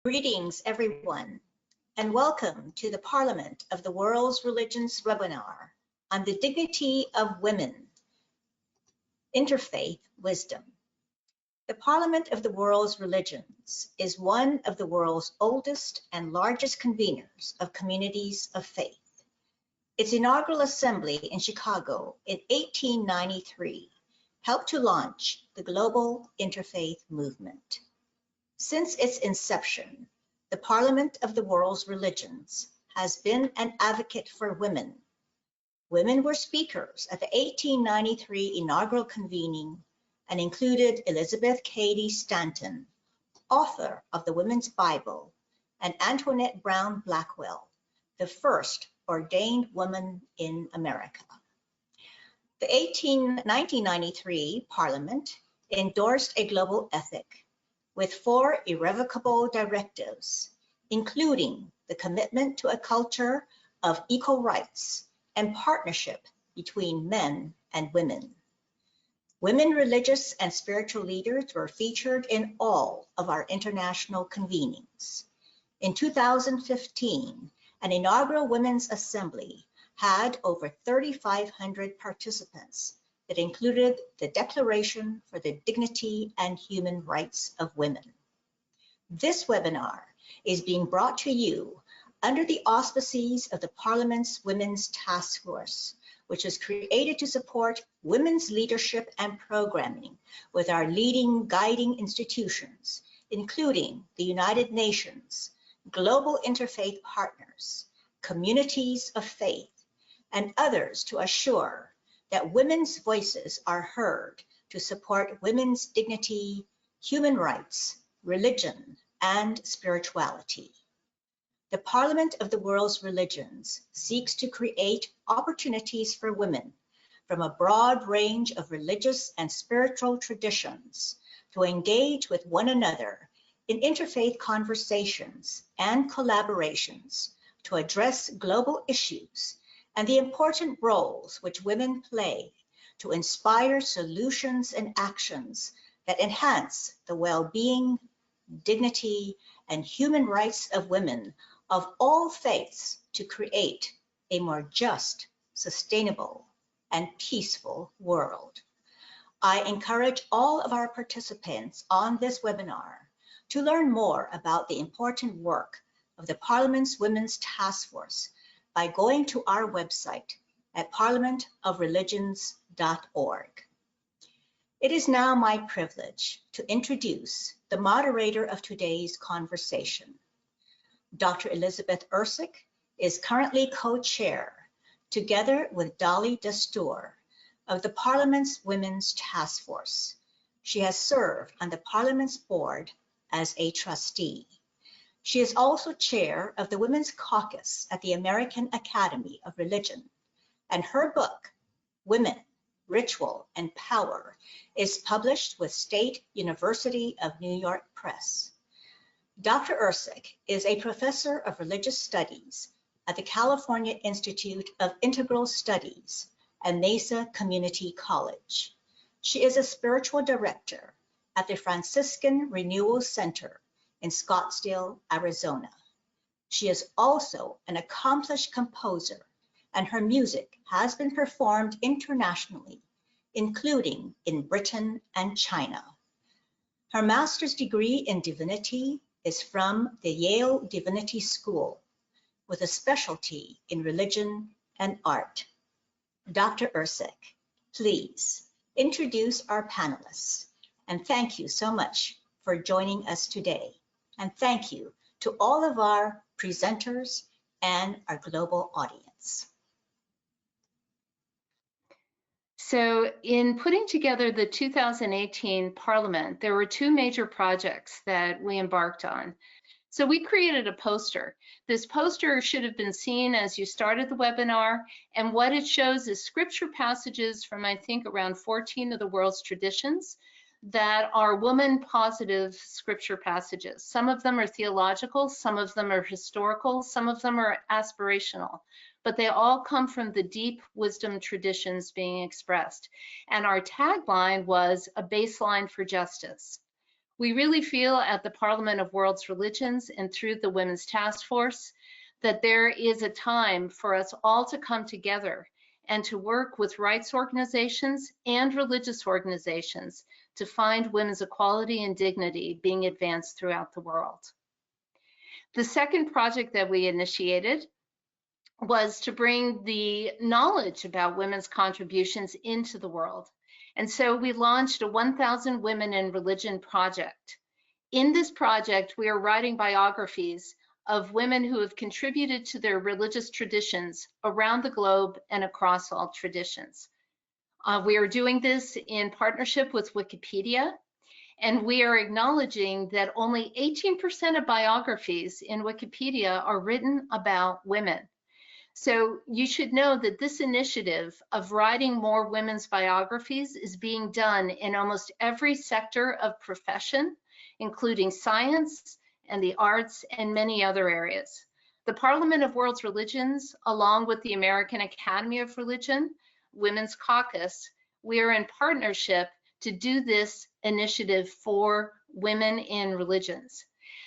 Greetings, everyone, and welcome to the Parliament of the World's Religions webinar on the dignity of women, interfaith wisdom. The Parliament of the World's Religions is one of the world's oldest and largest conveners of communities of faith. Its inaugural assembly in Chicago in 1893 helped to launch the global interfaith movement. Since its inception, the Parliament of the World's Religions has been an advocate for women. Women were speakers at the 1893 inaugural convening and included Elizabeth Cady Stanton, author of the Women's Bible, and Antoinette Brown Blackwell, the first ordained woman in America. The 1993 Parliament endorsed a global ethic with 4 irrevocable directives, including the commitment to a culture of equal rights and partnership between men and women. Women religious and spiritual leaders were featured in all of our international convenings. In 2015, an inaugural Women's Assembly had over 3,500 participants that included the Declaration for the Dignity and Human Rights of Women. This webinar is being brought to you under the auspices of the Parliament's Women's Task Force, which was created to support women's leadership and programming with our leading guiding institutions, including the United Nations, global interfaith partners, communities of faith, and others to assure that women's voices are heard to support women's dignity, human rights, religion, and spirituality. The Parliament of the World's Religions seeks to create opportunities for women from a broad range of religious and spiritual traditions to engage with one another in interfaith conversations and collaborations to address global issues and the important roles which women play to inspire solutions and actions that enhance the well-being, dignity, and human rights of women of all faiths to create a more just, sustainable, and peaceful world. I encourage all of our participants on this webinar to learn more about the important work of the Parliament's Women's Task Force by going to our website at parliamentofreligions.org. It is now my privilege to introduce the moderator of today's conversation. Dr. Elizabeth Ersick is currently co-chair, together with Dolly Dastoor, of the Parliament's Women's Task Force. She has served on the Parliament's board as a trustee. She is also chair of the Women's Caucus at the American Academy of Religion, and her book, Women, Ritual, and Power, is published with State University of New York Press. Dr. Ersick is a professor of religious studies at the California Institute of Integral Studies and Mesa Community College. She is a spiritual director at the Franciscan Renewal Center in Scottsdale, Arizona. She is also an accomplished composer, and her music has been performed internationally, including in Britain and China. Her master's degree in divinity is from the Yale Divinity School, with a specialty in religion and art. Dr. Ersick, please introduce our panelists, and thank you so much for joining us today. And thank you to all of our presenters and our global audience. So in putting together the 2018 Parliament, there were 2 major projects that we embarked on. So we created a poster. This poster should have been seen as you started the webinar, and what it shows is scripture passages from, I think, around 14 of the world's traditions that are woman-positive scripture passages. Some of them are theological, some of them are historical, some of them are aspirational, but they all come from the deep wisdom traditions being expressed. And our tagline was a baseline for justice. We really feel at the Parliament of World's Religions and through the Women's Task Force that there is a time for us all to come together and to work with rights organizations and religious organizations to find women's equality and dignity being advanced throughout the world. The second project that we initiated was to bring the knowledge about women's contributions into the world. And so we launched a 1,000 Women in Religion project. In this project, we are writing biographies of women who have contributed to their religious traditions around the globe and across all traditions. We are doing this in partnership with Wikipedia, and we are acknowledging that only 18% of biographies in Wikipedia are written about women. So you should know that this initiative of writing more women's biographies is being done in almost every sector of profession, including science and the arts and many other areas. The Parliament of World's Religions, along with the American Academy of Religion, Women's Caucus, we are in partnership to do this initiative for women in religions.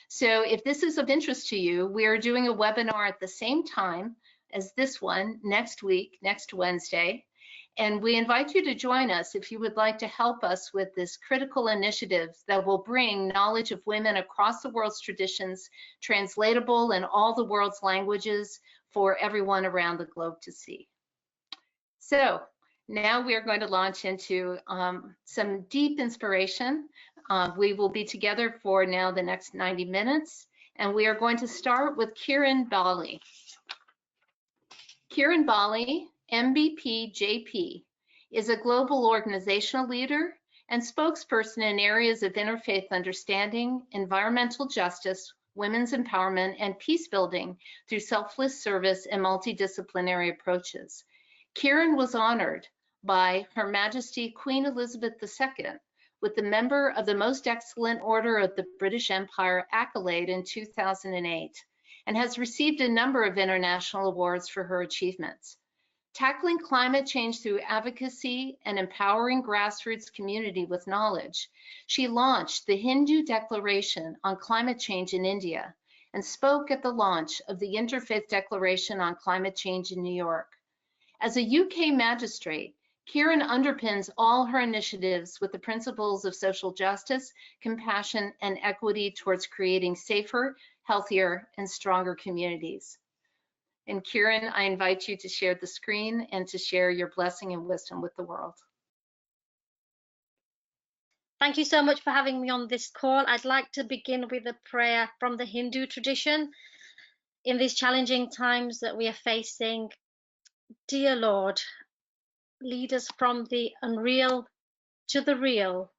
So if this is of interest to you, we are doing a webinar at the same time as this one next week, next Wednesday. And we invite you to join us if you would like to help us with this critical initiative that will bring knowledge of women across the world's traditions, translatable in all the world's languages for everyone around the globe to see. So now we are going to launch into some deep inspiration. We will be together for now the next 90 minutes, and we are going to start with Kieran Bali. Kieran Bali, MBP JP, is a global organizational leader and spokesperson in areas of interfaith understanding, environmental justice, women's empowerment, and peace building through selfless service and multidisciplinary approaches. Kieran was honored by Her Majesty Queen Elizabeth II with the Member of the Most Excellent Order of the British Empire accolade in 2008. And has received a number of international awards for her achievements. Tackling climate change through advocacy and empowering grassroots community with knowledge, she launched the Hindu Declaration on Climate Change in India and spoke at the launch of the Interfaith Declaration on Climate Change in New York. As a UK magistrate, Kieran underpins all her initiatives with the principles of social justice, compassion, and equity towards creating safer, healthier, and stronger communities. And Kieran, I invite you to share the screen and to share your blessing and wisdom with the world. Thank you so much for having me on this call. I'd like to begin with a prayer from the Hindu tradition. In these challenging times that we are facing, dear Lord, lead us from the unreal to the real,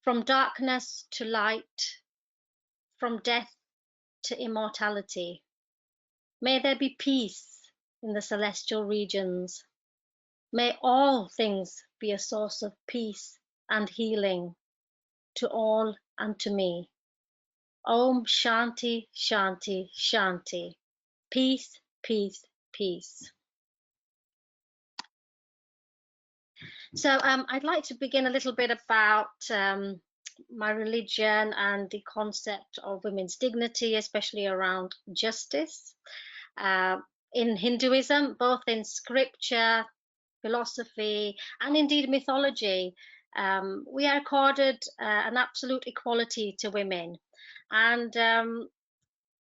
from darkness to light, from death to immortality. May there be peace in the celestial regions. May all things be a source of peace and healing to all and to me. Om Shanti, Shanti, Shanti. Peace, peace, peace. So I'd like to begin a little bit about my religion and the concept of women's dignity, especially around justice. In Hinduism, both in scripture, philosophy, and indeed mythology, we are accorded an absolute equality to women. And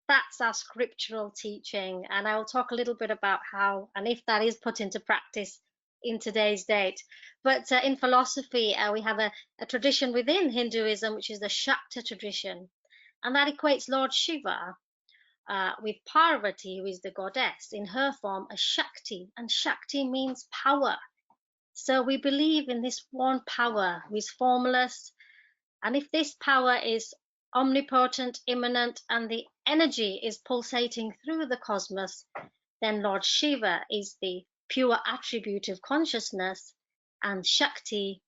that's our scriptural teaching. And I will talk a little bit about how and if that is put into practice in today's date. But in philosophy, we have a tradition within Hinduism, which is the Shakti tradition. And that equates Lord Shiva with Parvati, who is the goddess, in her form as Shakti. And Shakti means power. So we believe in this one power who is formless. And if this power is omnipotent, immanent, and the energy is pulsating through the cosmos, then Lord Shiva is the pure attribute of consciousness, and Shakti,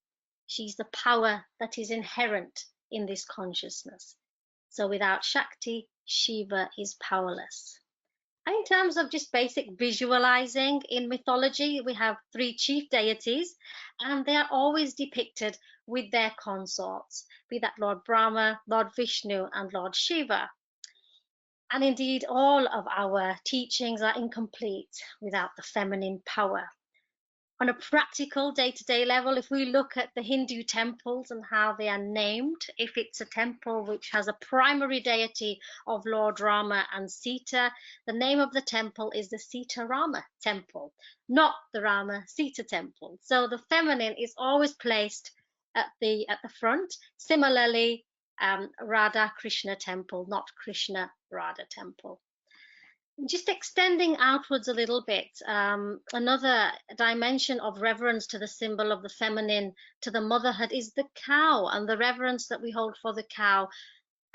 she's the power that is inherent in this consciousness. So without Shakti, Shiva is powerless. And in terms of just basic visualizing, in mythology, we have 3 chief deities, and they are always depicted with their consorts, be that Lord Brahma, Lord Vishnu, and Lord Shiva. And indeed, all of our teachings are incomplete without the feminine power. On a practical day-to-day level, if we look at the Hindu temples and how they are named, if it's a temple which has a primary deity of Lord Rama and Sita, the name of the temple is the Sita Rama temple, not the Rama Sita temple. So the feminine is always placed at the front. Similarly, Radha Krishna temple, not Krishna Radha temple. Just extending outwards a little bit, another dimension of reverence to the symbol of the feminine, to the motherhood, is the cow, and the reverence that we hold for the cow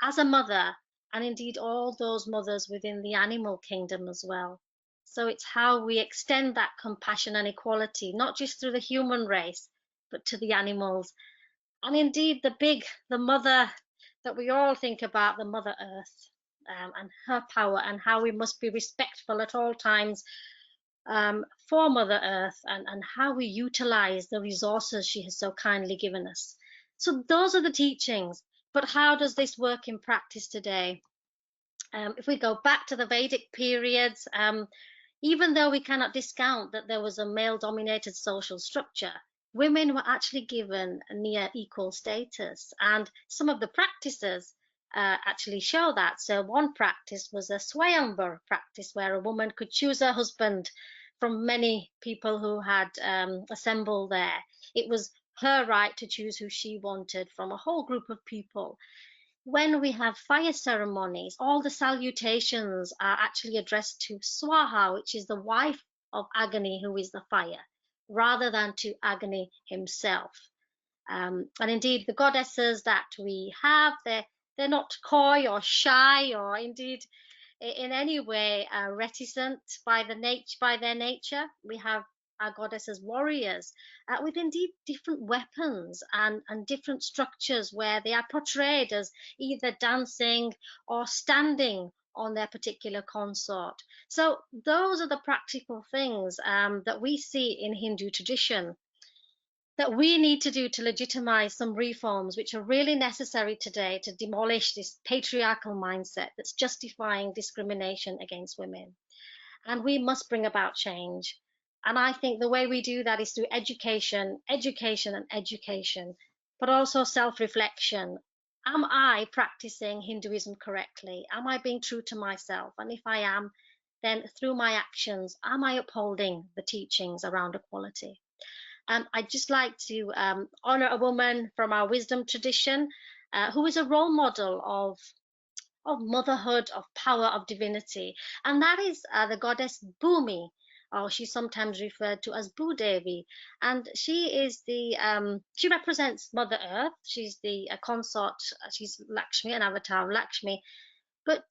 as a mother, and indeed all those mothers within the animal kingdom as well. So it's how we extend that compassion and equality, not just through the human race, but to the animals. And indeed the mother that we all think about, the Mother Earth. And her power, and how we must be respectful at all times for Mother Earth, and how we utilize the resources she has so kindly given us. So those are the teachings, but how does this work in practice today? If we go back to the Vedic periods, even though we cannot discount that there was a male-dominated social structure, women were actually given a near equal status, and some of the practices actually show that. So one practice was a Swayamvar practice, where a woman could choose her husband from many people who had assembled there. It was her right to choose who she wanted from a whole group of people. When we have fire ceremonies, all the salutations are actually addressed to Swaha, which is the wife of Agni, who is the fire, rather than to Agni himself. And indeed, the goddesses that we have, they're not coy or shy, or indeed in any way reticent by their nature. We have our goddesses warriors with indeed different weapons and different structures, where they are portrayed as either dancing or standing on their particular consort. So those are the practical things that we see in Hindu tradition that we need to do to legitimize some reforms which are really necessary today to demolish this patriarchal mindset that's justifying discrimination against women. And we must bring about change. And I think the way we do that is through education, education, and education, but also self-reflection. Am I practicing Hinduism correctly? Am I being true to myself? And if I am, then through my actions, am I upholding the teachings around equality? I'd just like to honor a woman from our wisdom tradition who is a role model of motherhood, of power, of divinity, and that is the goddess Bhumi, or she's sometimes referred to as Bhudevi, and she is she represents Mother Earth. She's the consort, she's Lakshmi, an avatar of Lakshmi. But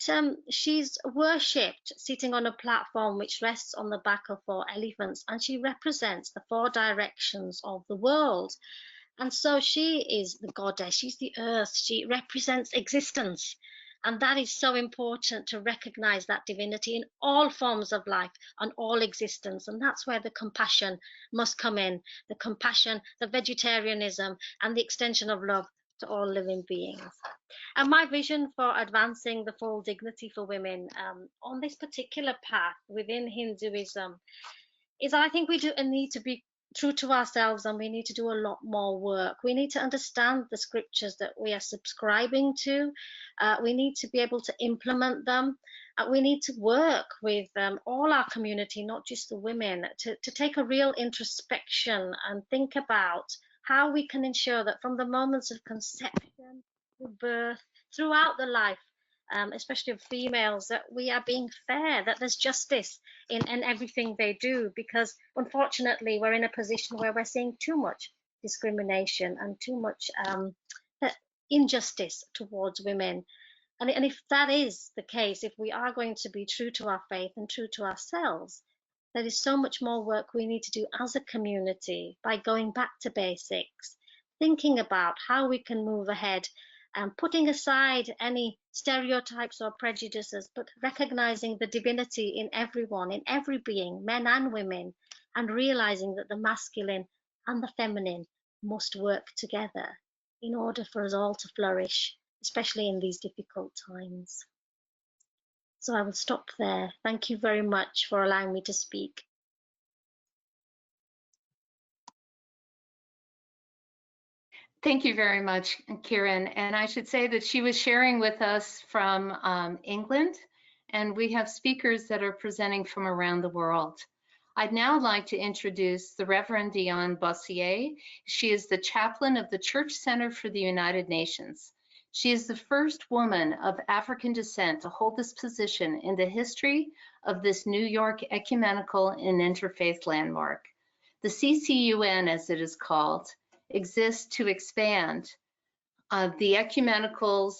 she's worshipped sitting on a platform which rests on the back of 4 elephants, and she represents the 4 directions of the world. And so she is the goddess, she's the earth, she represents existence. And that is so important, to recognize that divinity in all forms of life and all existence. And that's where the compassion must come in, the compassion, the vegetarianism, and the extension of love to all living beings. And my vision for advancing the full dignity for women on this particular path within Hinduism is, I think we do need to be true to ourselves, and we need to do a lot more work. We need to understand the scriptures that we are subscribing to. We need to be able to implement them. We need to work with all our community, not just the women, to take a real introspection and think about how we can ensure that from the moments of conception to birth, throughout the life, especially of females, that we are being fair, that there's justice in everything they do, because unfortunately we're in a position where we're seeing too much discrimination and too much injustice towards women. And if that is the case, if we are going to be true to our faith and true to ourselves, there is so much more work we need to do as a community by going back to basics, thinking about how we can move ahead, and putting aside any stereotypes or prejudices, but recognizing the divinity in everyone, in every being, men and women, and realizing that the masculine and the feminine must work together in order for us all to flourish, especially in these difficult times. So I will stop there. Thank you very much for allowing me to speak. Thank you very much, Kieran. And I should say that she was sharing with us from England, and we have speakers that are presenting from around the world. I'd now like to introduce the Reverend Dionne Boissière. She is the chaplain of the Church Center for the United Nations. She is the first woman of African descent to hold this position in the history of this New York ecumenical and interfaith landmark. The CCUN, as it is called, exists to expand the ecumenical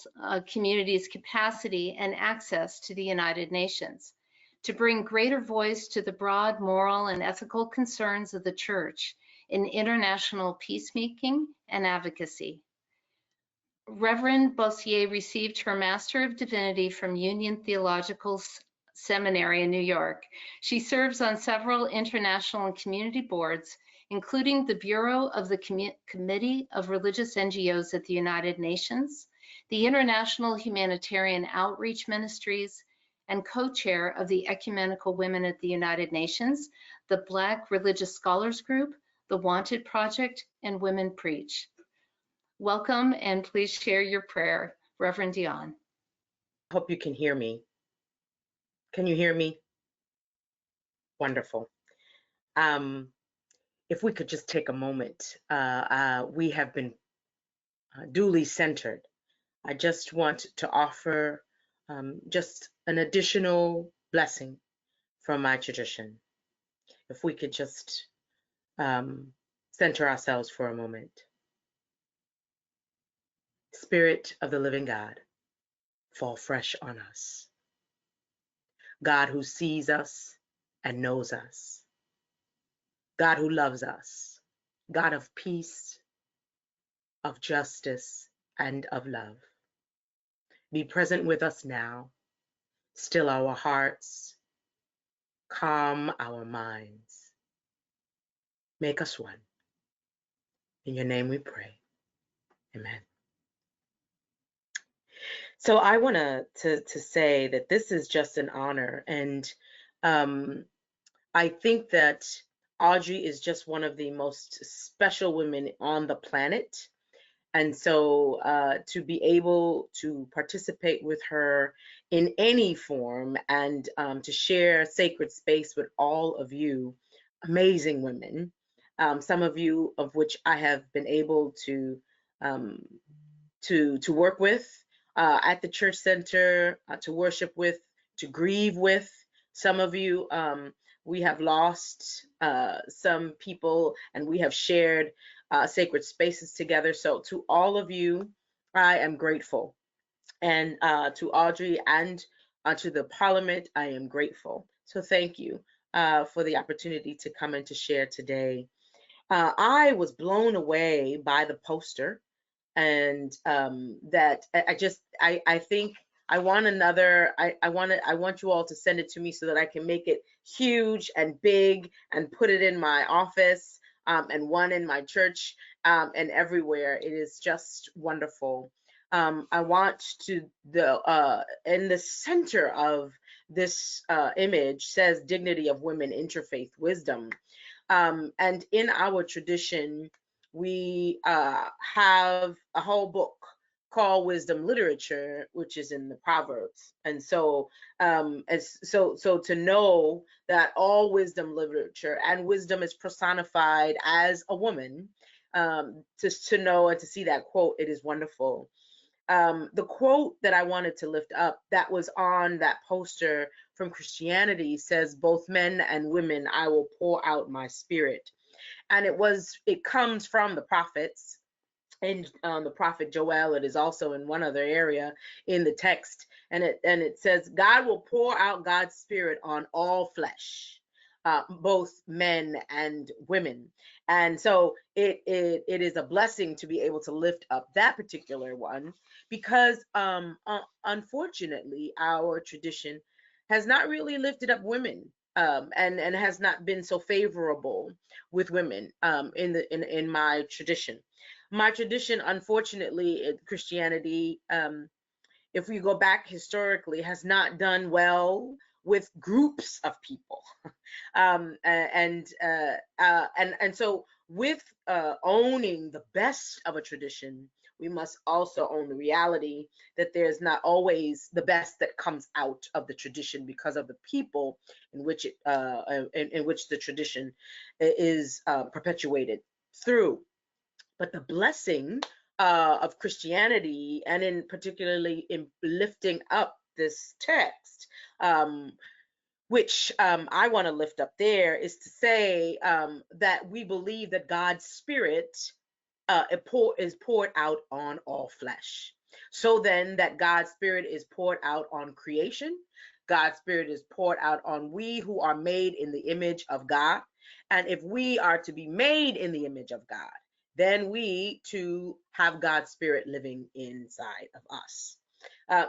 community's capacity and access to the United Nations, to bring greater voice to the broad moral and ethical concerns of the Church in international peacemaking and advocacy. Reverend Boissière received her Master of Divinity from Union Theological Seminary in New York. She serves on several international and community boards, including the Bureau of the Committee of Religious NGOs at the United Nations, the International Humanitarian Outreach Ministries, and co-chair of the Ecumenical Women at the United Nations, the Black Religious Scholars Group, the Wanted Project, and Women Preach. Welcome, and please share your prayer, Reverend Dionne. I hope you can hear me. Can you hear me? Wonderful. If we could just take a moment, we have been duly centered. I just want to offer just an additional blessing from my tradition. If we could just center ourselves for a moment. Spirit of the living God, fall fresh on us. God who sees us and knows us. God who loves us, God of peace, of justice, and of love. Be present with us now, still our hearts, calm our minds. Make us one. In your name we pray. Amen. So I want to say that this is just an honor, and I think that Audrey is just one of the most special women on the planet. And so to be able to participate with her in any form and to share sacred space with all of you, amazing women, some of you of which I have been able to work with at the Church Center, to worship with, to grieve with. Some of you, we have lost some people, and we have shared sacred spaces together. So to all of you, I am grateful. And to Audrey and to the Parliament, I am grateful. So thank you for the opportunity to come and to share today. I was blown away by the poster, and that I think I want another. I want you all to send it to me so that I can make it huge and big and put it in my office, and one in my church, and everywhere. It is just wonderful. I want to in the center of this image says dignity of women, interfaith wisdom, and in our tradition we have a whole book called Wisdom Literature, which is in the Proverbs. And so so to know that all wisdom literature and wisdom is personified as a woman, to know and to see that quote, it is wonderful. The quote that I wanted to lift up that was on that poster from Christianity says, both men and women, I will pour out my spirit. And it comes from the prophets, and the prophet Joel. It is also in one other area in the text, and it says, God will pour out God's spirit on all flesh, both men and women. And so it is a blessing to be able to lift up that particular one, because unfortunately our tradition has not really lifted up women and has not been so favorable with women in my tradition. My tradition, unfortunately, Christianity, if we go back historically, has not done well with groups of people. And so with owning the best of a tradition, we must also own the reality that there's not always the best that comes out of the tradition because of the people in which it in which the tradition is perpetuated through. But the blessing of Christianity, and in particularly in lifting up this text, which I want to lift up there, is to say that we believe that God's Spirit is poured out on all flesh. So then that God's Spirit is poured out on creation. God's Spirit is poured out on we who are made in the image of God. And if we are to be made in the image of God, then we too have God's Spirit living inside of us.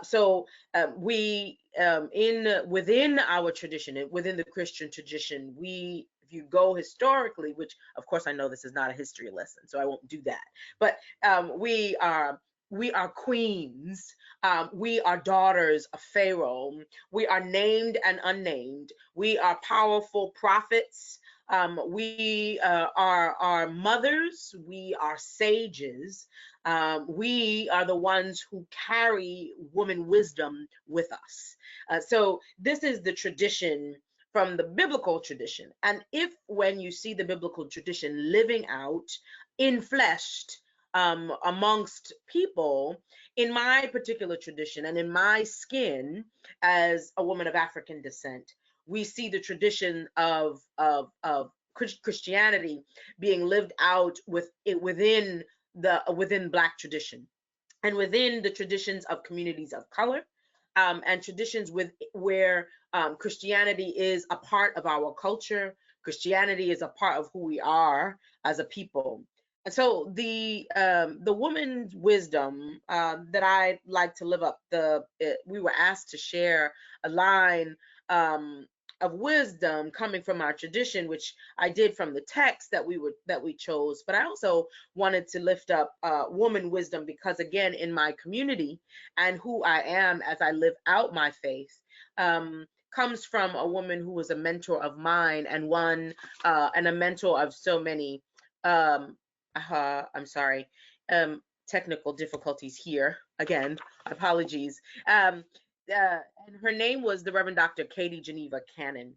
So we within our tradition, within the Christian tradition, we, if you go historically, which of course I know this is not a history lesson, so I won't do that, but we are queens, we are daughters of Pharaoh, we are named and unnamed, we are powerful prophets, we are mothers, we are sages, we are the ones who carry woman wisdom with us. So this is the tradition from the biblical tradition. And if when you see the biblical tradition living out in flesh amongst people, in my particular tradition and in my skin as a woman of African descent, we see the tradition of Christianity being lived out within Black tradition and within the traditions of communities of color, and traditions where Christianity is a part of our culture. Christianity is a part of who we are as a people. And so the woman's wisdom that I like to live up, we were asked to share a line of wisdom coming from our tradition, which I did from the text that we chose. But I also wanted to lift up woman wisdom because, again, in my community and who I am as I live out my faith, comes from a woman who was a mentor of mine and and a mentor of so many. I'm sorry, technical difficulties here. Again, apologies. And her name was the Reverend Dr. Katie Geneva Cannon.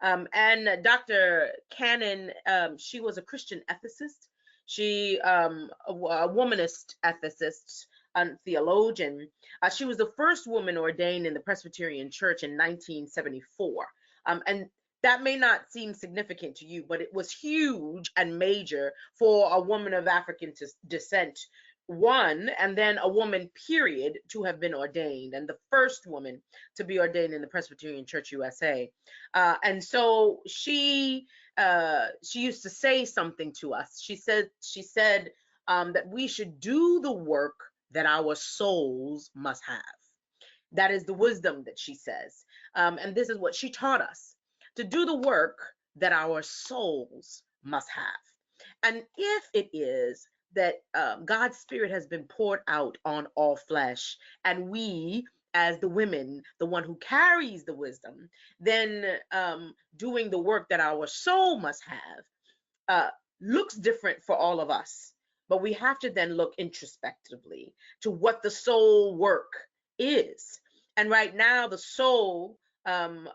And Dr. Cannon, she was a Christian ethicist. She a womanist ethicist and theologian. She was the first woman ordained in the Presbyterian Church in 1974. And that may not seem significant to you, but it was huge and major for a woman of African descent, one, and then a woman, period, to have been ordained, and the first woman to be ordained in the Presbyterian Church USA. And so she used to say something to us. She said that we should do the work that our souls must have. That is the wisdom that she says. And this is what she taught us, to do the work that our souls must have. And if it is that God's Spirit has been poured out on all flesh, and we, as the women, the one who carries the wisdom, then doing the work that our soul must have looks different for all of us. But we have to then look introspectively to what the soul work is. And right now, the soul in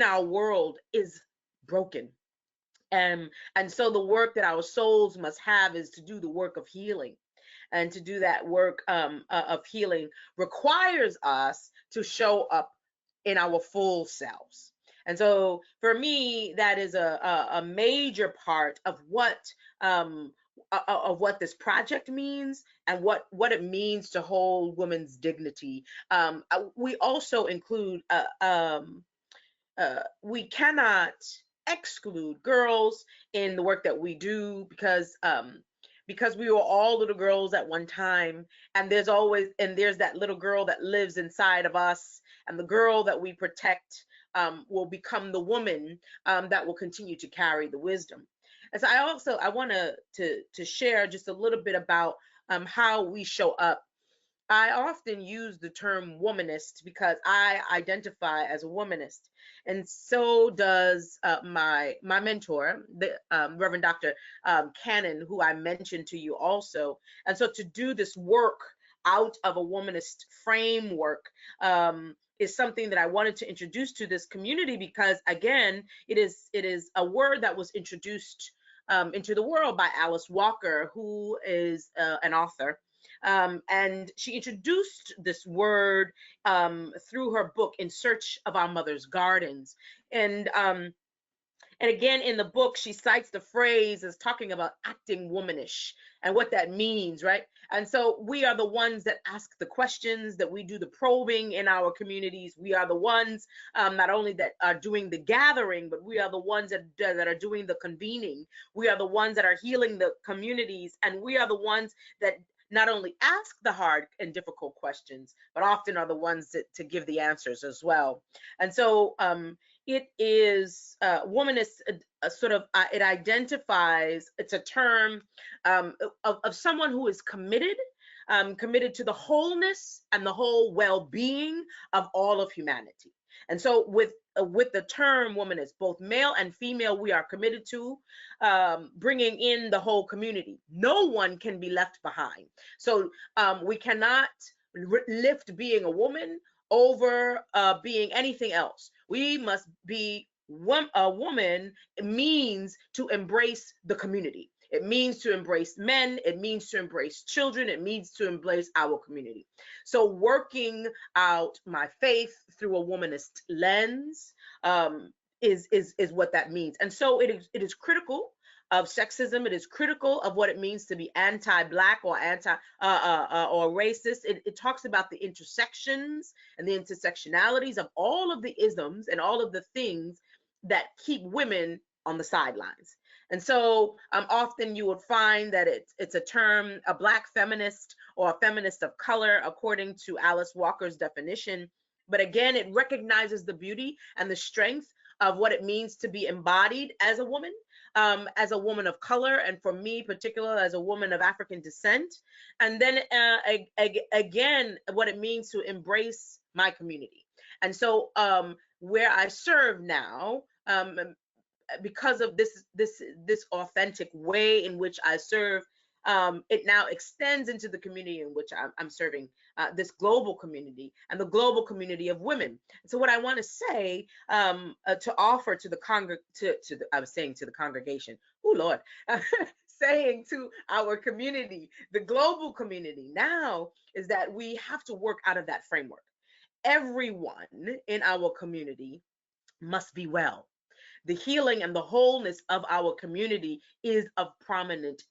our world is broken. And so the work that our souls must have is to do the work of healing. And to do that work of healing requires us to show up in our full selves. And so for me, that is a major part of what this project means and what it means to hold women's dignity. We also include, we cannot exclude girls in the work that we do because we were all little girls at one time, and there's that little girl that lives inside of us, and the girl that we protect will become the woman that will continue to carry the wisdom. And so I want to share just a little bit about how we show up. I often use the term womanist because I identify as a womanist, and so does my mentor, the Reverend Dr. Cannon, who I mentioned to you also. And so to do this work out of a womanist framework is something that I wanted to introduce to this community, because again, it is a word that was introduced into the world by Alice Walker, who is an author. And she introduced this word through her book, In Search of Our Mother's Gardens. And again, in the book, she cites the phrase as talking about acting womanish and what that means, right? And so we are the ones that ask the questions, that we do the probing in our communities. We are the ones not only that are doing the gathering, but we are the ones that are doing the convening. We are the ones that are healing the communities, and we are the ones that not only ask the hard and difficult questions, but often are the ones to give the answers as well. And so it is womanist, it identifies, it's a term of someone who is committed to the wholeness and the whole well-being of all of humanity. And so with the term womanist, both male and female, we are committed to bringing in the whole community. No one can be left behind. So we cannot lift being a woman over being anything else. We must be a woman. It means to embrace the community. It means to embrace men. It means to embrace children. It means to embrace our community. So working out my faith through a womanist lens is what that means. And so it is critical of sexism. It is critical of what it means to be anti-Black or or racist. It talks about the intersections and the intersectionalities of all of the isms and all of the things that keep women on the sidelines. And so often you would find that it's a term, a Black feminist or a feminist of color, according to Alice Walker's definition. But again, it recognizes the beauty and the strength of what it means to be embodied as a woman of color, and for me, particularly as a woman of African descent. And then again, what it means to embrace my community. And so where I serve now, because of this authentic way in which I serve, it now extends into the community in which I'm serving, this global community and the global community of women. So what I want to say to offer to the I was saying to the congregation, oh Lord, saying to our community, the global community now, is that we have to work out of that framework. Everyone in our community must be well. The healing and the wholeness of our community is of prominent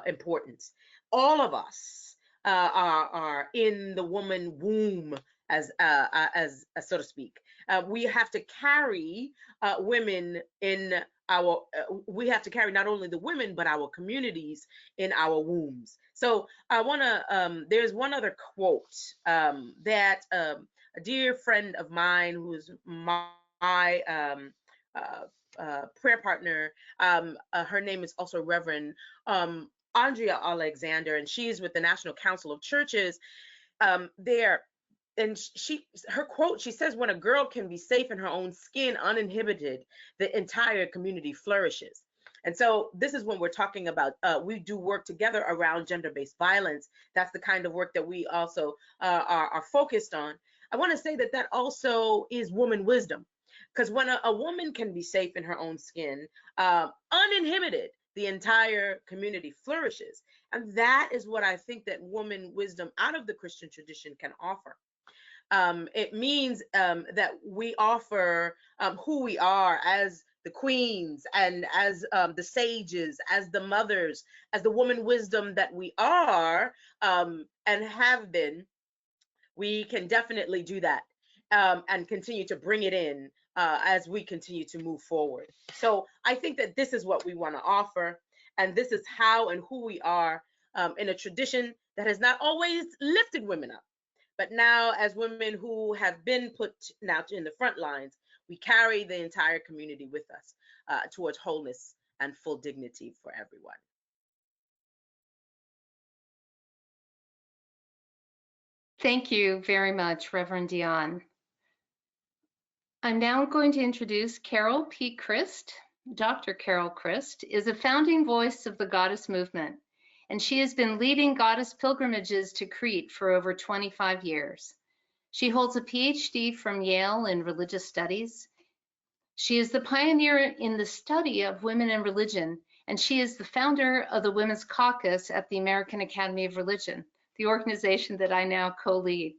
importance. All of us are in the woman womb, as so to speak. We have to carry women in our. We have to carry not only the women but our communities in our wombs. So I want to. There's one other quote that a dear friend of mine, who is my prayer partner, her name is also Reverend Andrea Alexander, and she's with the National Council of Churches there. And her quote, she says, when a girl can be safe in her own skin, uninhibited, the entire community flourishes. And so this is when we're talking about, we do work together around gender-based violence. That's the kind of work that we also are focused on. I want to say that also is woman wisdom. Because when a woman can be safe in her own skin, uninhibited, the entire community flourishes. And that is what I think that woman wisdom out of the Christian tradition can offer. It means that we offer who we are as the queens and as the sages, as the mothers, as the woman wisdom that we are and have been. We can definitely do that and continue to bring it in as we continue to move forward. So I think that this is what we want to offer, and this is how and who we are in a tradition that has not always lifted women up, But now, as women who have been put now in the front lines, we carry the entire community with us towards wholeness and full dignity for everyone. Thank you very much, Reverend Dionne. I'm now going to introduce Carol P. Crist. Dr. Carol Crist is a founding voice of the Goddess movement, and she has been leading goddess pilgrimages to Crete for over 25 years. She holds a PhD from Yale in religious studies. She is the pioneer in the study of women and religion, and she is the founder of the Women's Caucus at the American Academy of Religion, the organization that I now co-lead.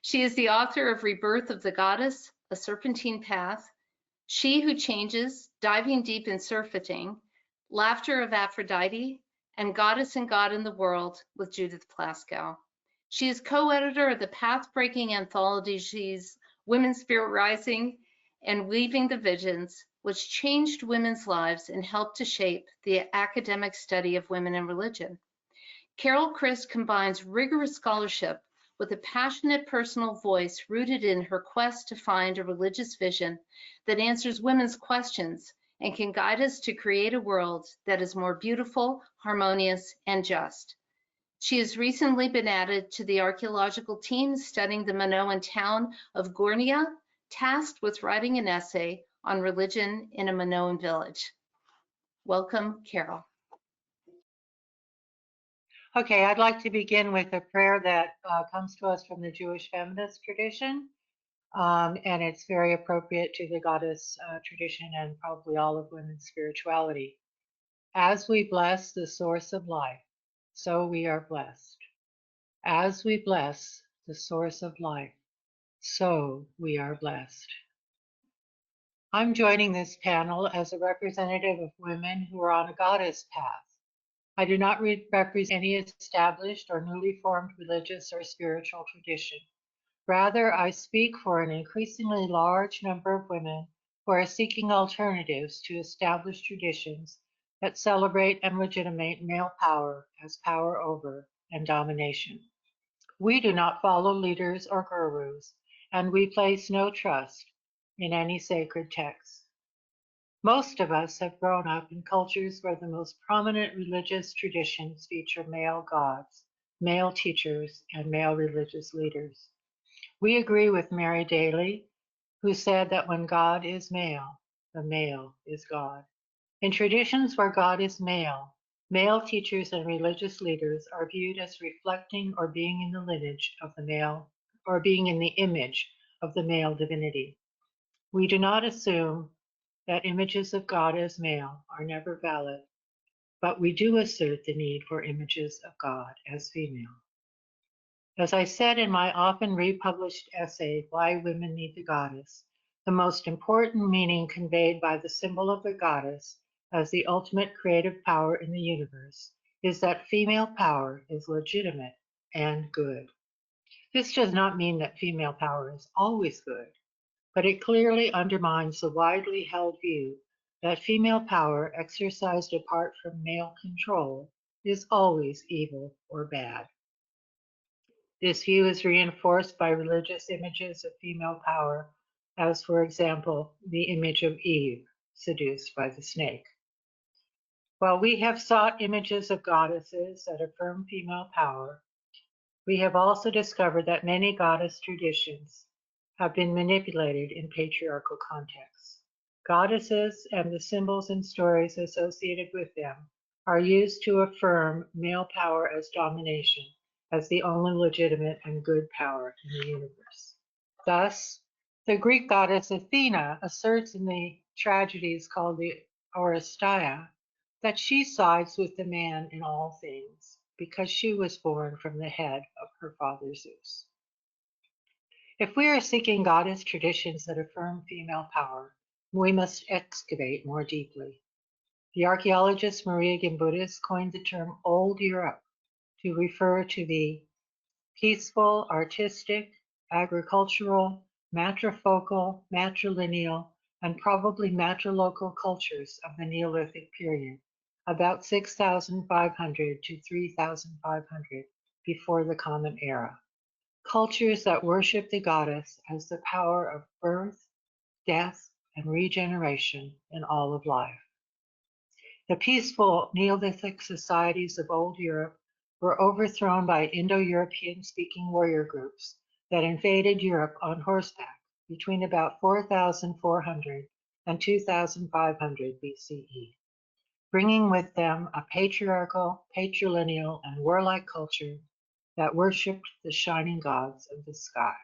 She is the author of Rebirth of the Goddess, A Serpentine Path, She Who Changes, Diving Deep in Surfeiting, Laughter of Aphrodite, and Goddess and God in the World with Judith Plaskow. She is co-editor of the path-breaking anthologies Women's Spirit Rising and Weaving the Visions, which changed women's lives and helped to shape the academic study of women and religion. Carol Crist combines rigorous scholarship with a passionate personal voice rooted in her quest to find a religious vision that answers women's questions and can guide us to create a world that is more beautiful, harmonious, and just. She has recently been added to the archaeological team studying the Minoan town of Gournia, tasked with writing an essay on religion in a Minoan village. Welcome, Carol. Okay, I'd like to begin with a prayer that comes to us from the Jewish feminist tradition, and it's very appropriate to the goddess tradition and probably all of women's spirituality. As we bless the source of life, so we are blessed. As we bless the source of life, so we are blessed. I'm joining this panel as a representative of women who are on a goddess path. I do not represent any established or newly formed religious or spiritual tradition. Rather, I speak for an increasingly large number of women who are seeking alternatives to established traditions that celebrate and legitimate male power as power over and domination. We do not follow leaders or gurus, and we place no trust in any sacred texts. Most of us have grown up in cultures where the most prominent religious traditions feature male gods, male teachers, and male religious leaders. We agree with Mary Daly, who said that when God is male, the male is God. In traditions where God is male, male teachers and religious leaders are viewed as reflecting or being in the lineage of the male, or being in the image of the male divinity. We do not assume that images of God as male are never valid, but we do assert the need for images of God as female. As I said in my often republished essay, Why Women Need the Goddess, the most important meaning conveyed by the symbol of the goddess as the ultimate creative power in the universe is that female power is legitimate and good. This does not mean that female power is always good, but it clearly undermines the widely held view that female power exercised apart from male control is always evil or bad. This view is reinforced by religious images of female power, as for example, the image of Eve seduced by the snake. While we have sought images of goddesses that affirm female power, we have also discovered that many goddess traditions have been manipulated in patriarchal contexts. Goddesses and the symbols and stories associated with them are used to affirm male power as domination, as the only legitimate and good power in the universe. Thus, the Greek goddess Athena asserts in the tragedies called the Oresteia that she sides with the man in all things because she was born from the head of her father Zeus. If we are seeking goddess traditions that affirm female power, we must excavate more deeply. The archaeologist Maria Gimbutas coined the term Old Europe to refer to the peaceful, artistic, agricultural, matrifocal, matrilineal, and probably matrilocal cultures of the Neolithic period, about 6,500 to 3,500 before the Common Era. cultures that worship the goddess as the power of birth, death, and regeneration in all of life. The peaceful Neolithic societies of old Europe were overthrown by Indo-European speaking warrior groups that invaded Europe on horseback between about 4,400 and 2,500 BCE, bringing with them a patriarchal, patrilineal, and warlike culture that worshipped the shining gods of the sky.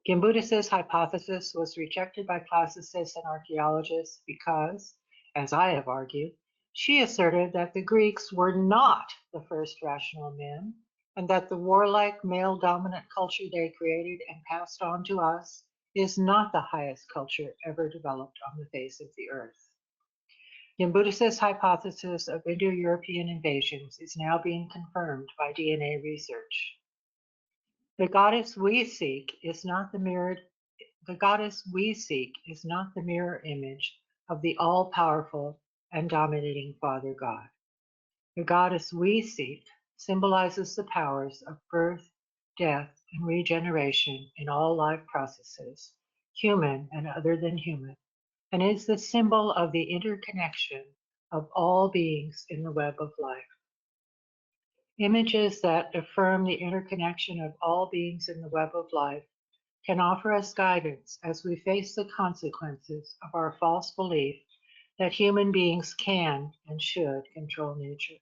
Gimbutas's hypothesis was rejected by classicists and archaeologists because, as I have argued, she asserted that the Greeks were not the first rational men, and that the warlike male-dominant culture they created and passed on to us is not the highest culture ever developed on the face of the earth. Gimbutas's hypothesis of Indo-European invasions is now being confirmed by DNA research. The goddess we seek is not the mirror image of the all-powerful and dominating Father God. The goddess we seek symbolizes the powers of birth, death, and regeneration in all life processes, human and other than human, and is the symbol of the interconnection of all beings in the web of life. Images that affirm the interconnection of all beings in the web of life can offer us guidance as we face the consequences of our false belief that human beings can and should control nature.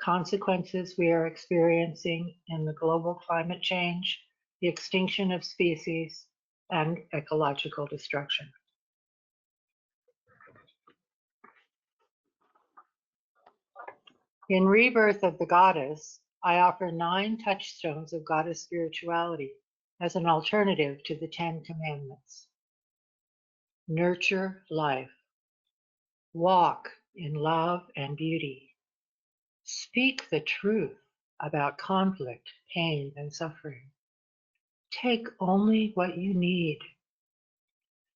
Consequences we are experiencing in the global climate change, the extinction of species, and ecological destruction. In Rebirth of the Goddess, I offer 9 touchstones of goddess spirituality as an alternative to the 10 commandments. Nurture life. Walk in love and beauty. Speak the truth about conflict, pain, and suffering. Take only what you need.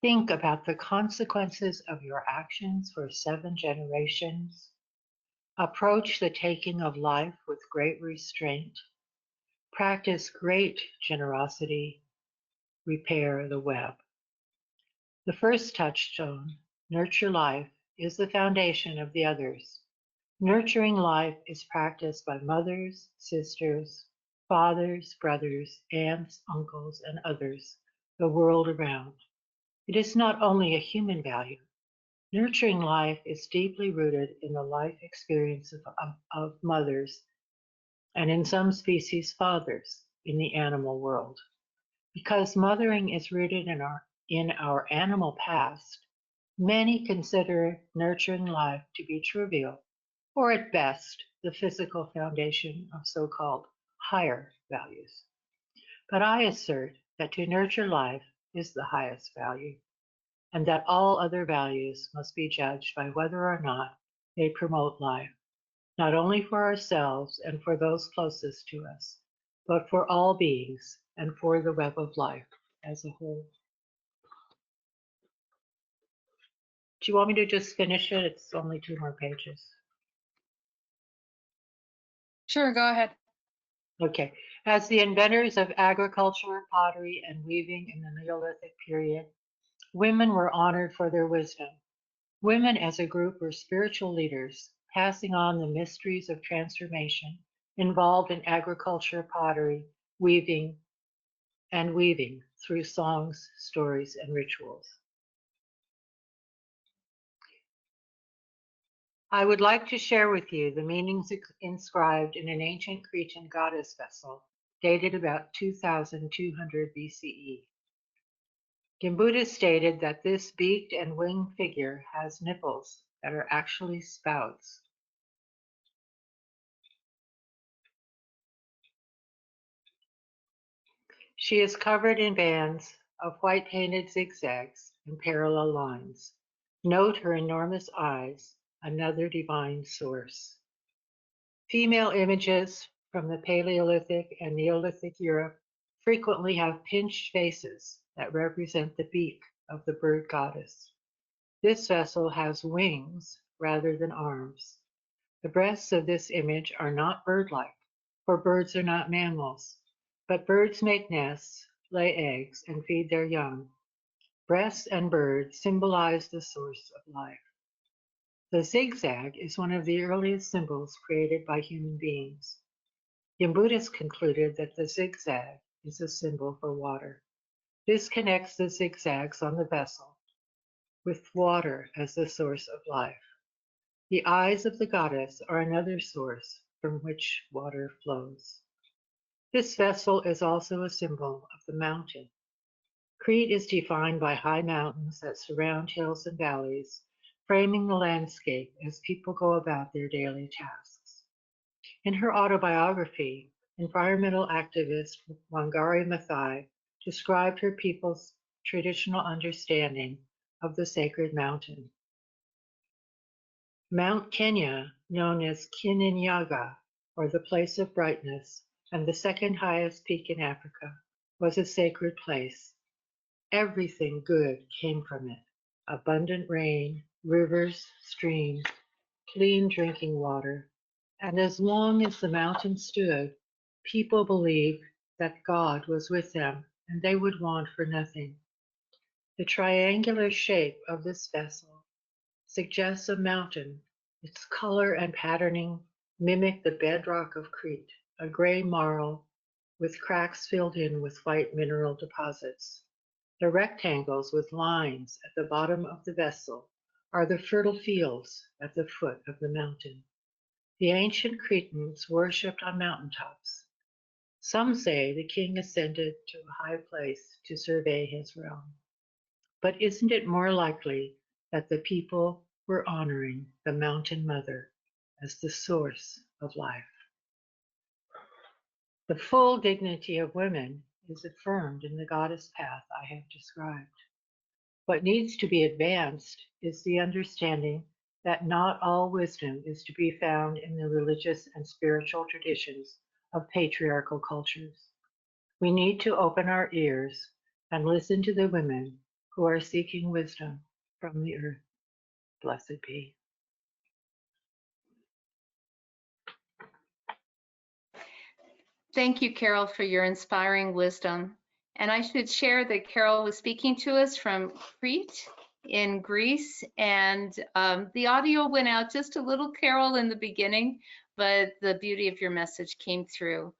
Think about the consequences of your actions for 7 generations. Approach the taking of life with great restraint. Practice great generosity. Repair the web. The first touchstone, nurture life, is the foundation of the others. Nurturing life is practiced by mothers, sisters, fathers, brothers, aunts, uncles, and others the world around. It is not only a human value. Nurturing life is deeply rooted in the life experience of mothers, and in some species, fathers in the animal world. Because mothering is rooted in our animal past, many consider nurturing life to be trivial, or at best, the physical foundation of so-called higher values. But I assert that to nurture life is the highest value, and that all other values must be judged by whether or not they promote life, not only for ourselves and for those closest to us, but for all beings and for the web of life as a whole. Do you want me to just finish it? It's only 2 more pages. Sure, go ahead. Okay. As the inventors of agriculture, pottery, and weaving in the Neolithic period, women were honored for their wisdom. Women as a group were spiritual leaders, passing on the mysteries of transformation involved in agriculture, pottery, weaving through songs, stories, and rituals. I would like to share with you the meanings inscribed in an ancient Cretan goddess vessel dated about 2200 BCE. Gimbutas stated that this beaked and winged figure has nipples that are actually spouts. She is covered in bands of white painted zigzags and parallel lines. Note her enormous eyes, another divine source. Female images from the Paleolithic and Neolithic Europe frequently have pinched faces that represent the beak of the bird goddess. This vessel has wings rather than arms. The breasts of this image are not bird-like, for birds are not mammals. But birds make nests, lay eggs, and feed their young. Breast and bird symbolize the source of life. The zigzag is one of the earliest symbols created by human beings. The Buddhists concluded that the zigzag is a symbol for water. This connects the zigzags on the vessel with water as the source of life. The eyes of the goddess are another source from which water flows. This vessel is also a symbol of the mountain. Crete is defined by high mountains that surround hills and valleys, framing the landscape as people go about their daily tasks. In her autobiography, environmental activist Wangari Maathai described her people's traditional understanding of the sacred mountain. Mount Kenya, known as Kininyaga, or the place of brightness, and the second highest peak in Africa, was a sacred place. Everything good came from it: abundant rain, rivers, streams, clean drinking water. And as long as the mountain stood, people believed that God was with them and they would want for nothing. The triangular shape of this vessel suggests a mountain. Its color and patterning mimic the bedrock of Crete, a gray marl with cracks filled in with white mineral deposits. The rectangles with lines at the bottom of the vessel are the fertile fields at the foot of the mountain. The ancient Cretans worshipped on mountaintops. Some say the king ascended to a high place to survey his realm. But isn't it more likely that the people were honoring the mountain mother as the source of life? The full dignity of women is affirmed in the goddess path I have described. What needs to be advanced is the understanding that not all wisdom is to be found in the religious and spiritual traditions of patriarchal cultures. We need to open our ears and listen to the women who are seeking wisdom from the earth. Blessed be. Thank you, Carol, for your inspiring wisdom. And I should share that Carol was speaking to us from Crete in Greece, and the audio went out just a little, Carol, in the beginning, but the beauty of your message came through.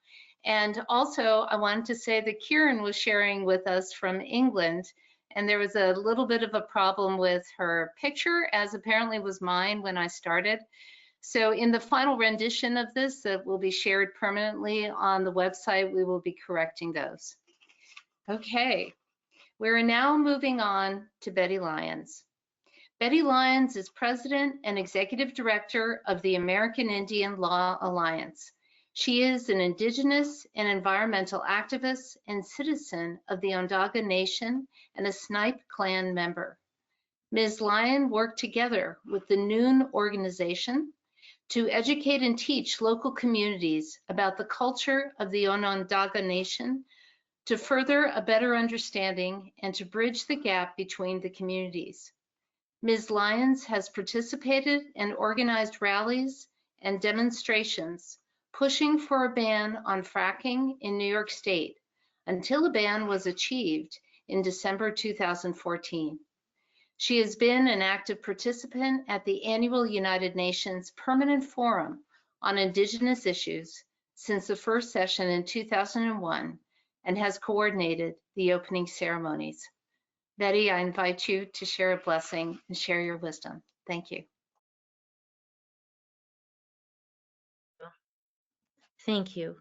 And also, I wanted to say that Kieran was sharing with us from England, and there was a little bit of a problem with her picture, as apparently was mine when I started. So in the final rendition of this that will be shared permanently on the website, we will be correcting those. Okay, we're now moving on to Betty Lyons. Betty Lyons is President and Executive Director of the American Indian Law Alliance. She is an Indigenous and environmental activist and citizen of the Onondaga Nation and a Snipe Clan member. Ms. Lyon worked together with the Noon organization to educate and teach local communities about the culture of the Onondaga Nation, to further a better understanding and to bridge the gap between the communities. Ms. Lyons has participated and organized rallies and demonstrations pushing for a ban on fracking in New York State until a ban was achieved in December 2014. She has been an active participant at the annual United Nations Permanent Forum on Indigenous Issues since the first session in 2001 and has coordinated the opening ceremonies. Betty, I invite you to share a blessing and share your wisdom. Thank you. Thank you.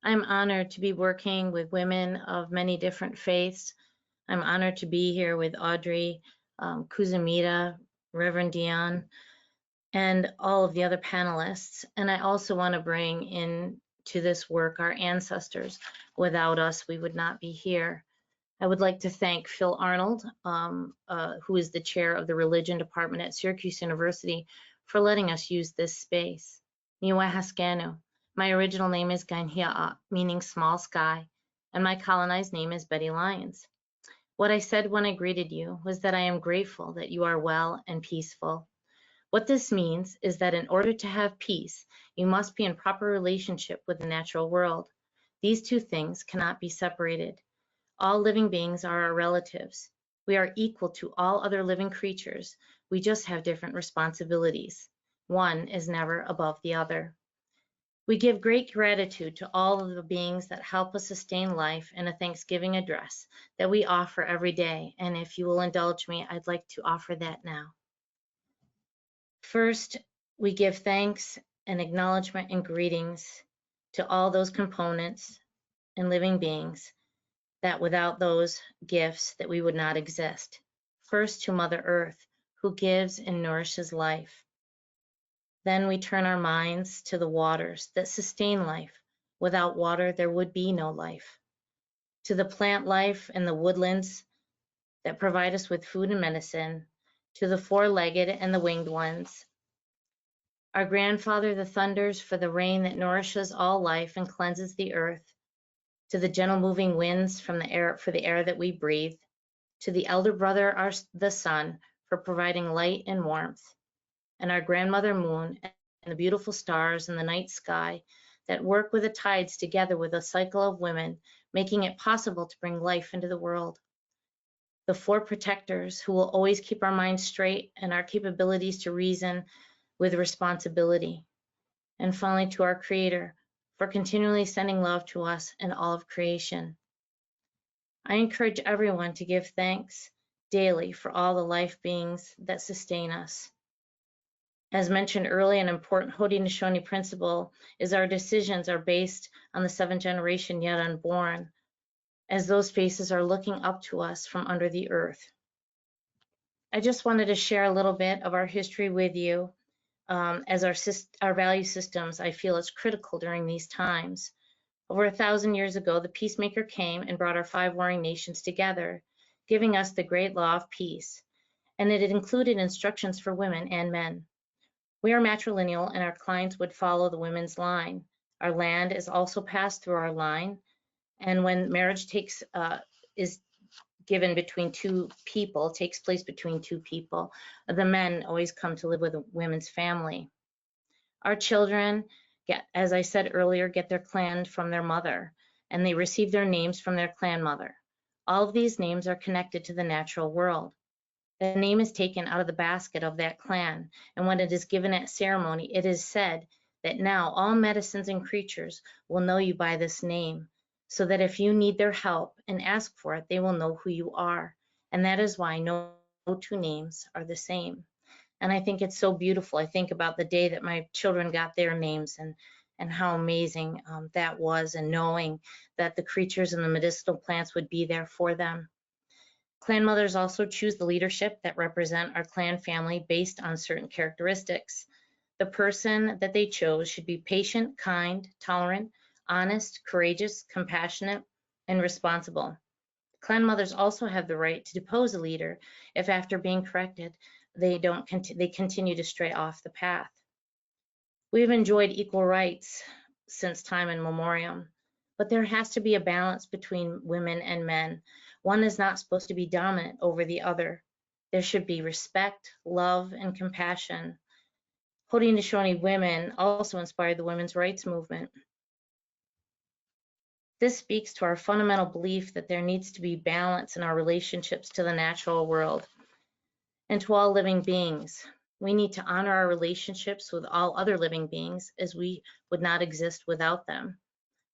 I'm honored to be working with women of many different faiths. I'm honored to be here with Audrey, Kuzumita, Reverend Dionne, and all of the other panelists. And I also want to bring in to this work our ancestors. Without us, we would not be here. I would like to thank Phil Arnold, who is the chair of the religion department at Syracuse University, for letting us use this space. Niwahaskanu. My original name is Gainhia'a, meaning small sky, and my colonized name is Betty Lyons. What I said when I greeted you was that I am grateful that you are well and peaceful. What this means is that in order to have peace, you must be in proper relationship with the natural world. These two things cannot be separated. All living beings are our relatives. We are equal to all other living creatures. We just have different responsibilities. One is never above the other. We give great gratitude to all of the beings that help us sustain life in a Thanksgiving address that we offer every day. And if you will indulge me, I'd like to offer that now. First, we give thanks and acknowledgement and greetings to all those components and living beings that without those gifts that we would not exist. First to Mother Earth, who gives and nourishes life. Then we turn our minds to the waters that sustain life. Without water, there would be no life. To the plant life and the woodlands that provide us with food and medicine, to the four-legged and the winged ones. Our grandfather, the thunders, for the rain that nourishes all life and cleanses the earth, to the gentle moving winds from the air, for the air that we breathe, to the elder brother, the sun, for providing light and warmth, and our grandmother moon and the beautiful stars in the night sky that work with the tides together with a cycle of women, making it possible to bring life into the world. The four protectors who will always keep our minds straight and our capabilities to reason with responsibility. And finally, to our Creator, for continually sending love to us and all of creation. I encourage everyone to give thanks daily for all the life beings that sustain us. As mentioned earlier, an important Haudenosaunee principle is our decisions are based on the seventh generation yet unborn, as those faces are looking up to us from under the earth. I just wanted to share a little bit of our history with you. As our value systems, I feel is critical during these times. Over 1,000 years ago, the peacemaker came and brought our 5 warring nations together, giving us the great law of peace, and it included instructions for women and men. We are matrilineal, and our clients would follow the women's line. Our land is also passed through our line, and when marriage is given between two people, takes place between two people, the men always come to live with a women's family. Our children, as I said earlier, get their clan from their mother, and they receive their names from their clan mother. All of these names are connected to the natural world. The name is taken out of the basket of that clan, and when it is given at ceremony, it is said that now all medicines and creatures will know you by this name, so that if you need their help and ask for it, they will know who you are. And that is why no two names are the same. And I think it's so beautiful. I think about the day that my children got their names and how amazing that was, and knowing that the creatures and the medicinal plants would be there for them. Clan mothers also choose the leadership that represent our clan family based on certain characteristics. The person that they chose should be patient, kind, tolerant, honest, courageous, compassionate, and responsible. Clan mothers also have the right to depose a leader if, after being corrected, they continue to stray off the path. We've enjoyed equal rights since time immemorial, but there has to be a balance between women and men. One is not supposed to be dominant over the other. There should be respect, love, and compassion. Haudenosaunee women also inspired the women's rights movement. This speaks to our fundamental belief that there needs to be balance in our relationships to the natural world and to all living beings. We need to honor our relationships with all other living beings, as we would not exist without them.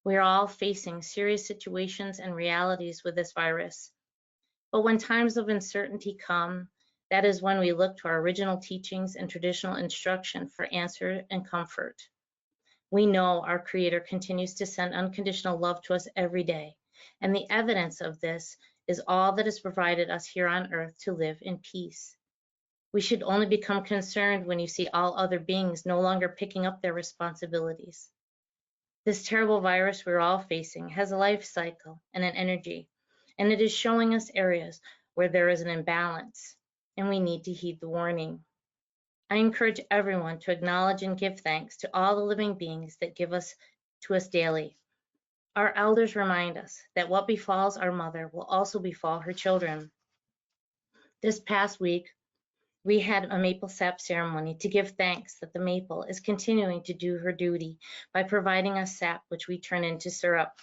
We are all facing serious situations and realities with this virus. But when times of uncertainty come, that is when we look to our original teachings and traditional instruction for answer and comfort. We know our Creator continues to send unconditional love to us every day, and the evidence of this is all that is provided us here on earth to live in peace. We should only become concerned when you see all other beings no longer picking up their responsibilities. This terrible virus we're all facing has a life cycle and an energy, and it is showing us areas where there is an imbalance, and we need to heed the warning. I encourage everyone to acknowledge and give thanks to all the living beings that give to us daily. Our elders remind us that what befalls our mother will also befall her children. This past week, we had a maple sap ceremony to give thanks that the maple is continuing to do her duty by providing us sap, which we turn into syrup.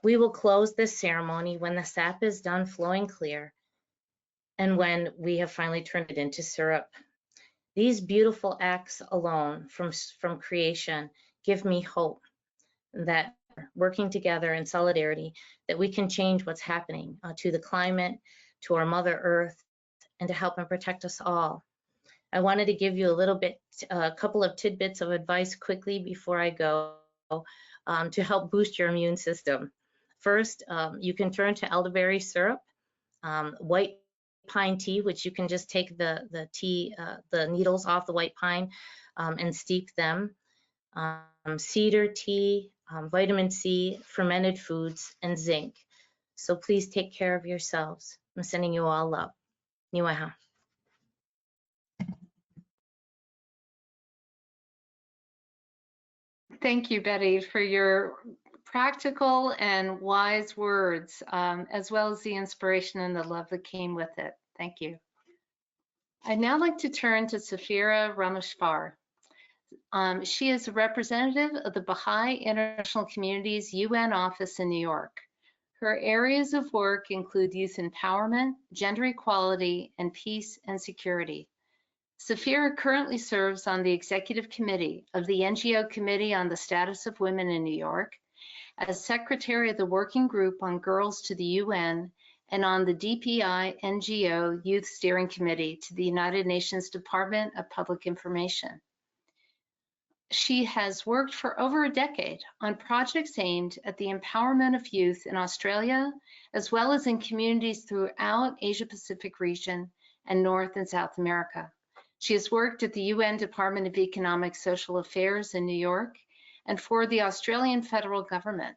We will close this ceremony when the sap is done flowing clear and when we have finally turned it into syrup. These beautiful acts alone from creation give me hope that working together in solidarity, that we can change what's happening to the climate, to our Mother Earth, and to help and protect us all. I wanted to give you a couple of tidbits of advice quickly before I go to help boost your immune system. First, you can turn to elderberry syrup, white pine tea, which you can just take the needles off the white pine and steep them, cedar tea, vitamin C, fermented foods, and zinc. So please take care of yourselves. I'm sending you all love. Niwaha. Thank you, Betty, for your practical and wise words, as well as the inspiration and the love that came with it. Thank you. I'd now like to turn to Saphira Rameshfar. She is a representative of the Baha'i International Community's UN office in New York. Her areas of work include youth empowerment, gender equality, and peace and security. Saphira currently serves on the executive committee of the NGO Committee on the Status of Women in New York, as secretary of the Working Group on Girls to the UN, and on the DPI NGO Youth Steering Committee to the United Nations Department of Public Information. She has worked for over a decade on projects aimed at the empowerment of youth in Australia, as well as in communities throughout Asia-Pacific region and North and South America. She has worked at the UN Department of Economic Social Affairs in New York and for the Australian federal government.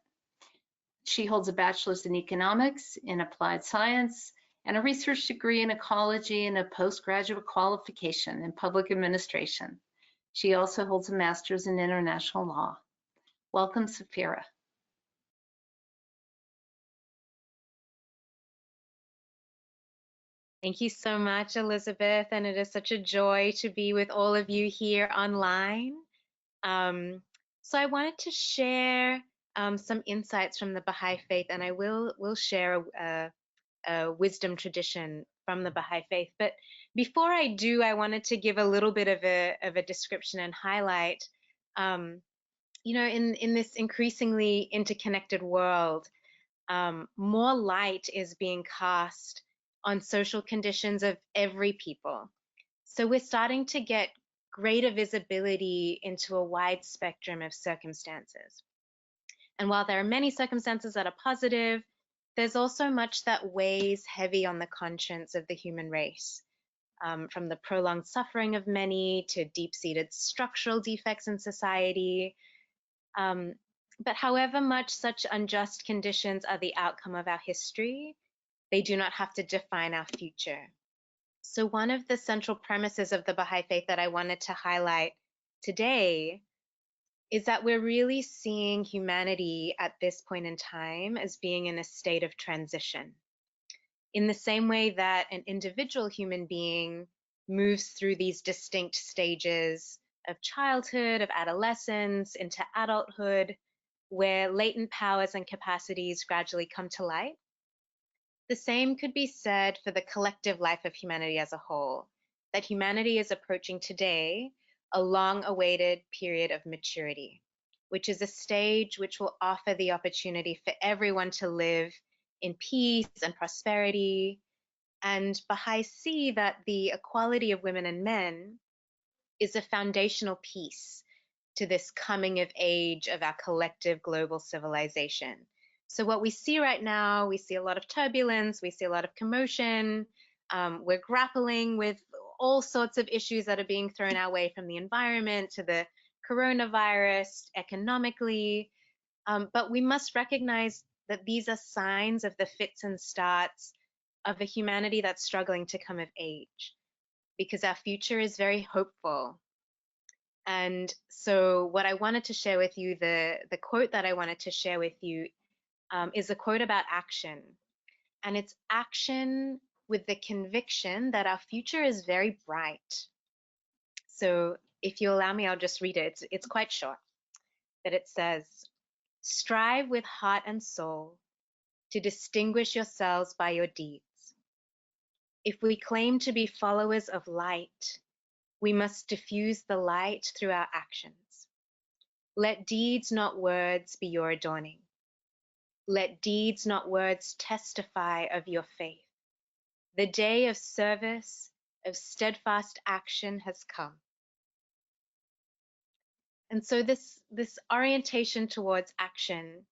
She holds a bachelor's in economics, in applied science, and a research degree in ecology and a postgraduate qualification in public administration. She also holds a master's in international law. Welcome, Saphira. Thank you so much, Elizabeth, and it is such a joy to be with all of you here online. So I wanted to share some insights from the Baha'i Faith, and I will share a wisdom tradition from the Baha'i Faith. But before I do, I wanted to give a little bit of a description and highlight. You know, in this increasingly interconnected world, more light is being cast on social conditions of every people. So we're starting to get greater visibility into a wide spectrum of circumstances. And while there are many circumstances that are positive, there's also much that weighs heavy on the conscience of the human race, from the prolonged suffering of many to deep-seated structural defects in society. But however much such unjust conditions are the outcome of our history, they do not have to define our future. So one of the central premises of the Baha'i Faith that I wanted to highlight today is that we're really seeing humanity at this point in time as being in a state of transition. In the same way that an individual human being moves through these distinct stages of childhood, of adolescence, into adulthood, where latent powers and capacities gradually come to light, the same could be said for the collective life of humanity as a whole, that humanity is approaching today a long-awaited period of maturity, which is a stage which will offer the opportunity for everyone to live in peace and prosperity. And Baha'i see that the equality of women and men is a foundational piece to this coming of age of our collective global civilization. So what we see right now, we see a lot of turbulence, we see a lot of commotion. We're grappling with all sorts of issues that are being thrown our way, from the environment to the coronavirus, economically. But we must recognize that these are signs of the fits and starts of a humanity that's struggling to come of age, because our future is very hopeful. And so what I wanted to share with you, the quote that I wanted to share with you is a quote about action. And it's action with the conviction that our future is very bright. So if you allow me, I'll just read it. It's quite short, but it says, Strive with heart and soul to distinguish yourselves by your deeds. If we claim to be followers of light, we must diffuse the light through our actions. Let deeds, not words, be your adorning. Let deeds, not words, testify of your faith. The day of service, of steadfast action has come. And so this orientation towards action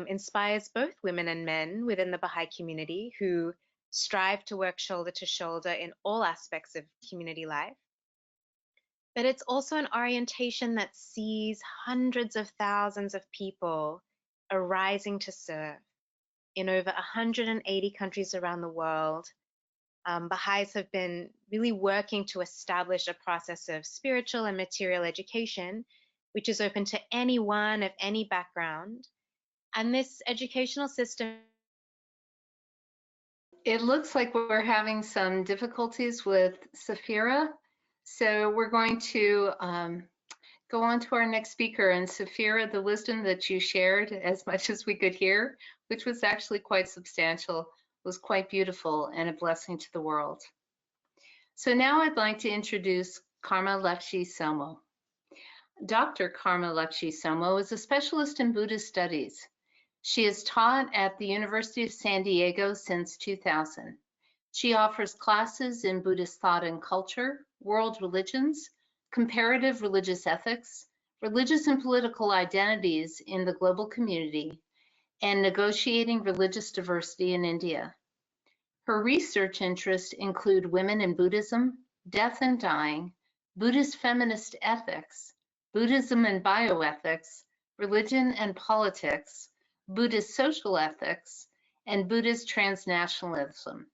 inspires both women and men within the Baha'i community who strive to work shoulder to shoulder in all aspects of community life. But it's also an orientation that sees hundreds of thousands of people arising to serve in over 180 countries around the world. Baha'is have been really working to establish a process of spiritual and material education, which is open to anyone of any background. And this educational system. It looks like we're having some difficulties with Saphira. So we're going to go on to our next speaker. And Saphira, the wisdom that you shared, as much as we could hear, which was actually quite substantial, was quite beautiful and a blessing to the world. So now I'd like to introduce Karma Lekshe Tsomo. Dr. Karma Lekshe Tsomo is a specialist in Buddhist studies. She has taught at the University of San Diego since 2000. She offers classes in Buddhist thought and culture, world religions, comparative religious ethics, religious and political identities in the global community, and negotiating religious diversity in India. Her research interests include women in Buddhism, death and dying, Buddhist feminist ethics, Buddhism and bioethics, religion and politics, Buddhist social ethics, and Buddhist transnationalism.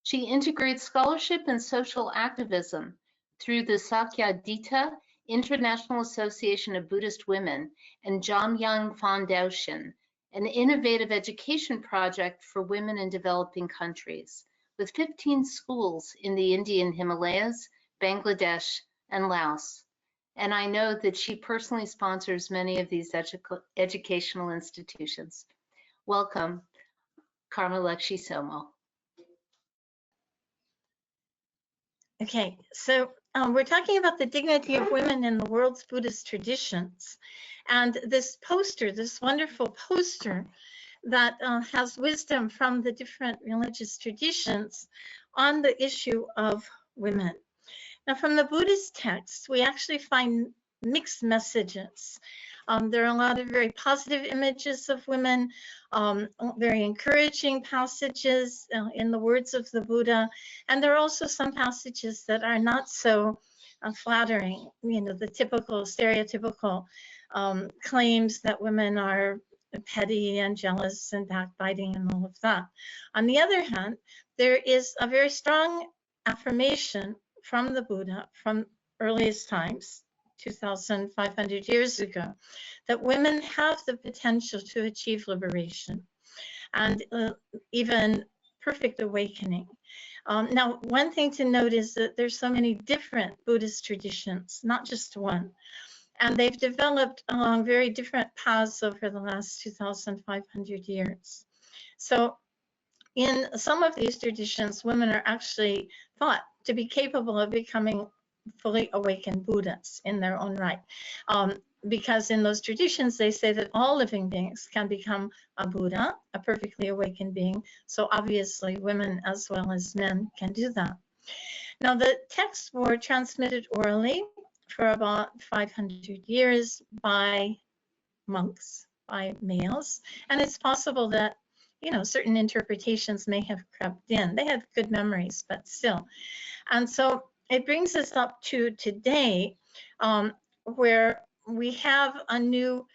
She integrates scholarship and social activism through the Sakyadhita International Association of Buddhist Women and Jamyang Foundation, an innovative education project for women in developing countries, with 15 schools in the Indian Himalayas, Bangladesh, and Laos. And I know that she personally sponsors many of these educational institutions. Welcome, Karma Lekshe Tsomo. Okay, so we're talking about the dignity of women in the world's Buddhist traditions. And this poster, this wonderful poster that has wisdom from the different religious traditions on the issue of women. Now, from the Buddhist texts, we actually find mixed messages. There are a lot of very positive images of women, very encouraging passages in the words of the Buddha, and there are also some passages that are not so flattering, you know, the typical, stereotypical claims that women are petty and jealous and backbiting and all of that. On the other hand, there is a very strong affirmation from the Buddha from earliest times, 2,500 years ago, that women have the potential to achieve liberation and even perfect awakening. Now, one thing to note is that there's so many different Buddhist traditions, not just one, and they've developed along very different paths over the last 2,500 years. So in some of these traditions, women are actually thought to be capable of becoming fully awakened Buddhas in their own right. Because in those traditions, they say that all living beings can become a Buddha, a perfectly awakened being. So obviously women as well as men can do that. Now the texts were transmitted orally for about 500 years by monks, by males. And it's possible that, you know, certain interpretations may have crept in. They had good memories, but still. And so it brings us up to today, where we have a new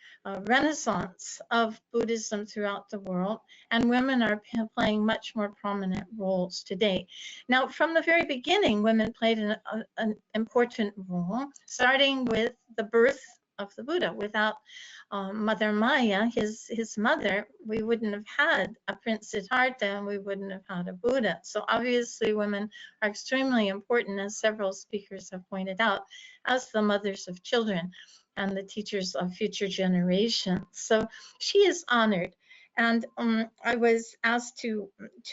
renaissance of Buddhism throughout the world, and women are playing much more prominent roles today. Now, from the very beginning, women played an important role, starting with the birth of the Buddha. Without Mother Maya, his mother, we wouldn't have had a Prince Siddhartha, and we wouldn't have had a Buddha. So obviously women are extremely important, as several speakers have pointed out, as the mothers of children. and the teachers of future generations. So she is honored. And I was asked to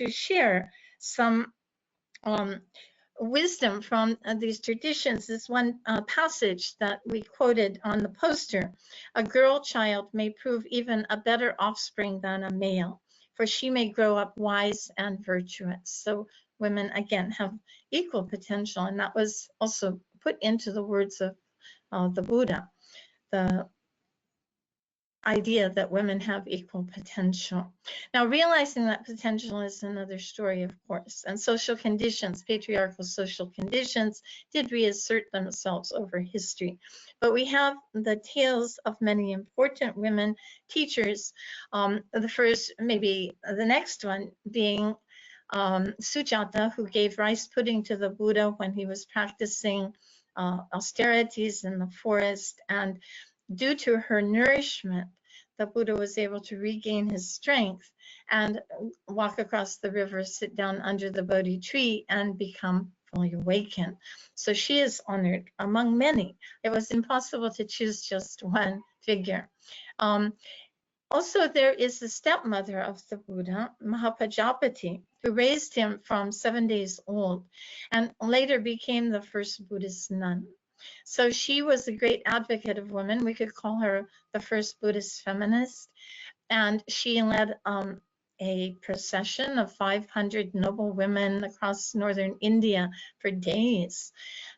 share some wisdom from these traditions. This one passage that we quoted on the poster: a girl child may prove even a better offspring than a male, for she may grow up wise and virtuous. So women, again, have equal potential, and that was also put into the words of the Buddha, the idea that women have equal potential. Now, realizing that potential is another story, of course, and social conditions, patriarchal social conditions, did reassert themselves over history. But we have the tales of many important women teachers. The first, maybe the next one, being Sujata, who gave rice pudding to the Buddha when he was practicing austerities in the forest, and due to her nourishment, the Buddha was able to regain his strength and walk across the river, sit down under the Bodhi tree, and become fully awakened. So she is honored among many. It was impossible to choose just one figure. Also, there is the stepmother of the Buddha, Mahapajapati, who raised him from 7 days old and later became the first Buddhist nun. So she was a great advocate of women. We could call her the first Buddhist feminist. And she led a procession of 500 noble women across northern India for days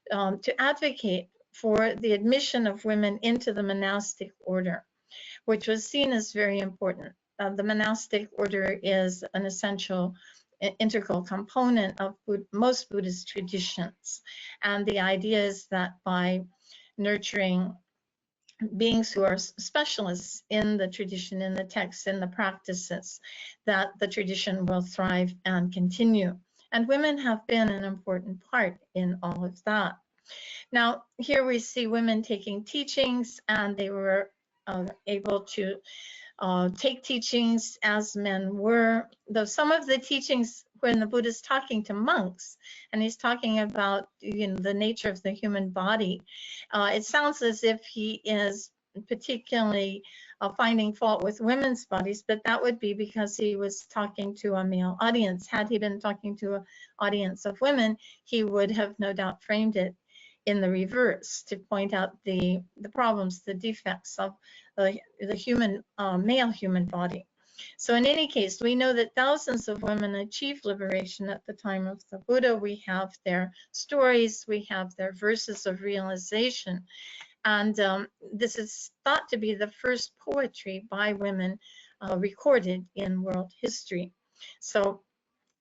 to advocate for the admission of women into the monastic order, which was seen as very important. The monastic order is an essential integral component of most Buddhist traditions. And the idea is that by nurturing beings who are specialists in the tradition, in the texts, in the practices, that the tradition will thrive and continue. And women have been an important part in all of that. Now, here we see women taking teachings, and they were able to take teachings as men were, though some of the teachings when the Buddha is talking to monks and he's talking about, you know, the nature of the human body, it sounds as if he is particularly finding fault with women's bodies, but that would be because he was talking to a male audience. Had he been talking to an audience of women, he would have no doubt framed it in the reverse, to point out the problems, the defects of the human, male human body. So in any case, we know that thousands of women achieved liberation at the time of the Buddha. We have their stories, we have their verses of realization. And this is thought to be the first poetry by women recorded in world history. So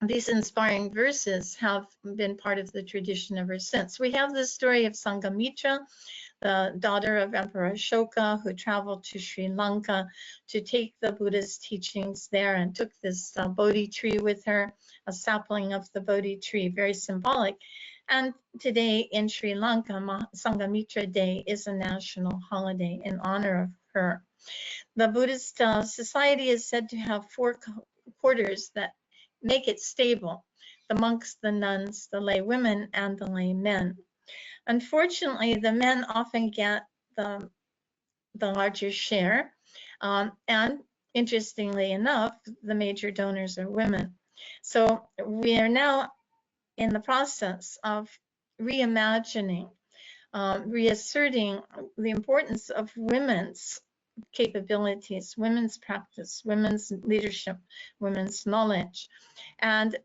these inspiring verses have been part of the tradition ever since. We have the story of Sanghamitra, the daughter of Emperor Ashoka, who traveled to Sri Lanka to take the Buddha's teachings there and took this Bodhi tree with her, a sapling of the Bodhi tree, very symbolic. And today in Sri Lanka, Sanghamitra Day is a national holiday in honor of her. The Buddhist society is said to have 4 quarters that make it stable: the monks, the nuns, the lay women, and the lay men. Unfortunately, the men often get the larger share, and interestingly enough, the major donors are women. So we are now in the process of reimagining, reasserting the importance of women's capabilities, women's practice, women's leadership, women's knowledge. And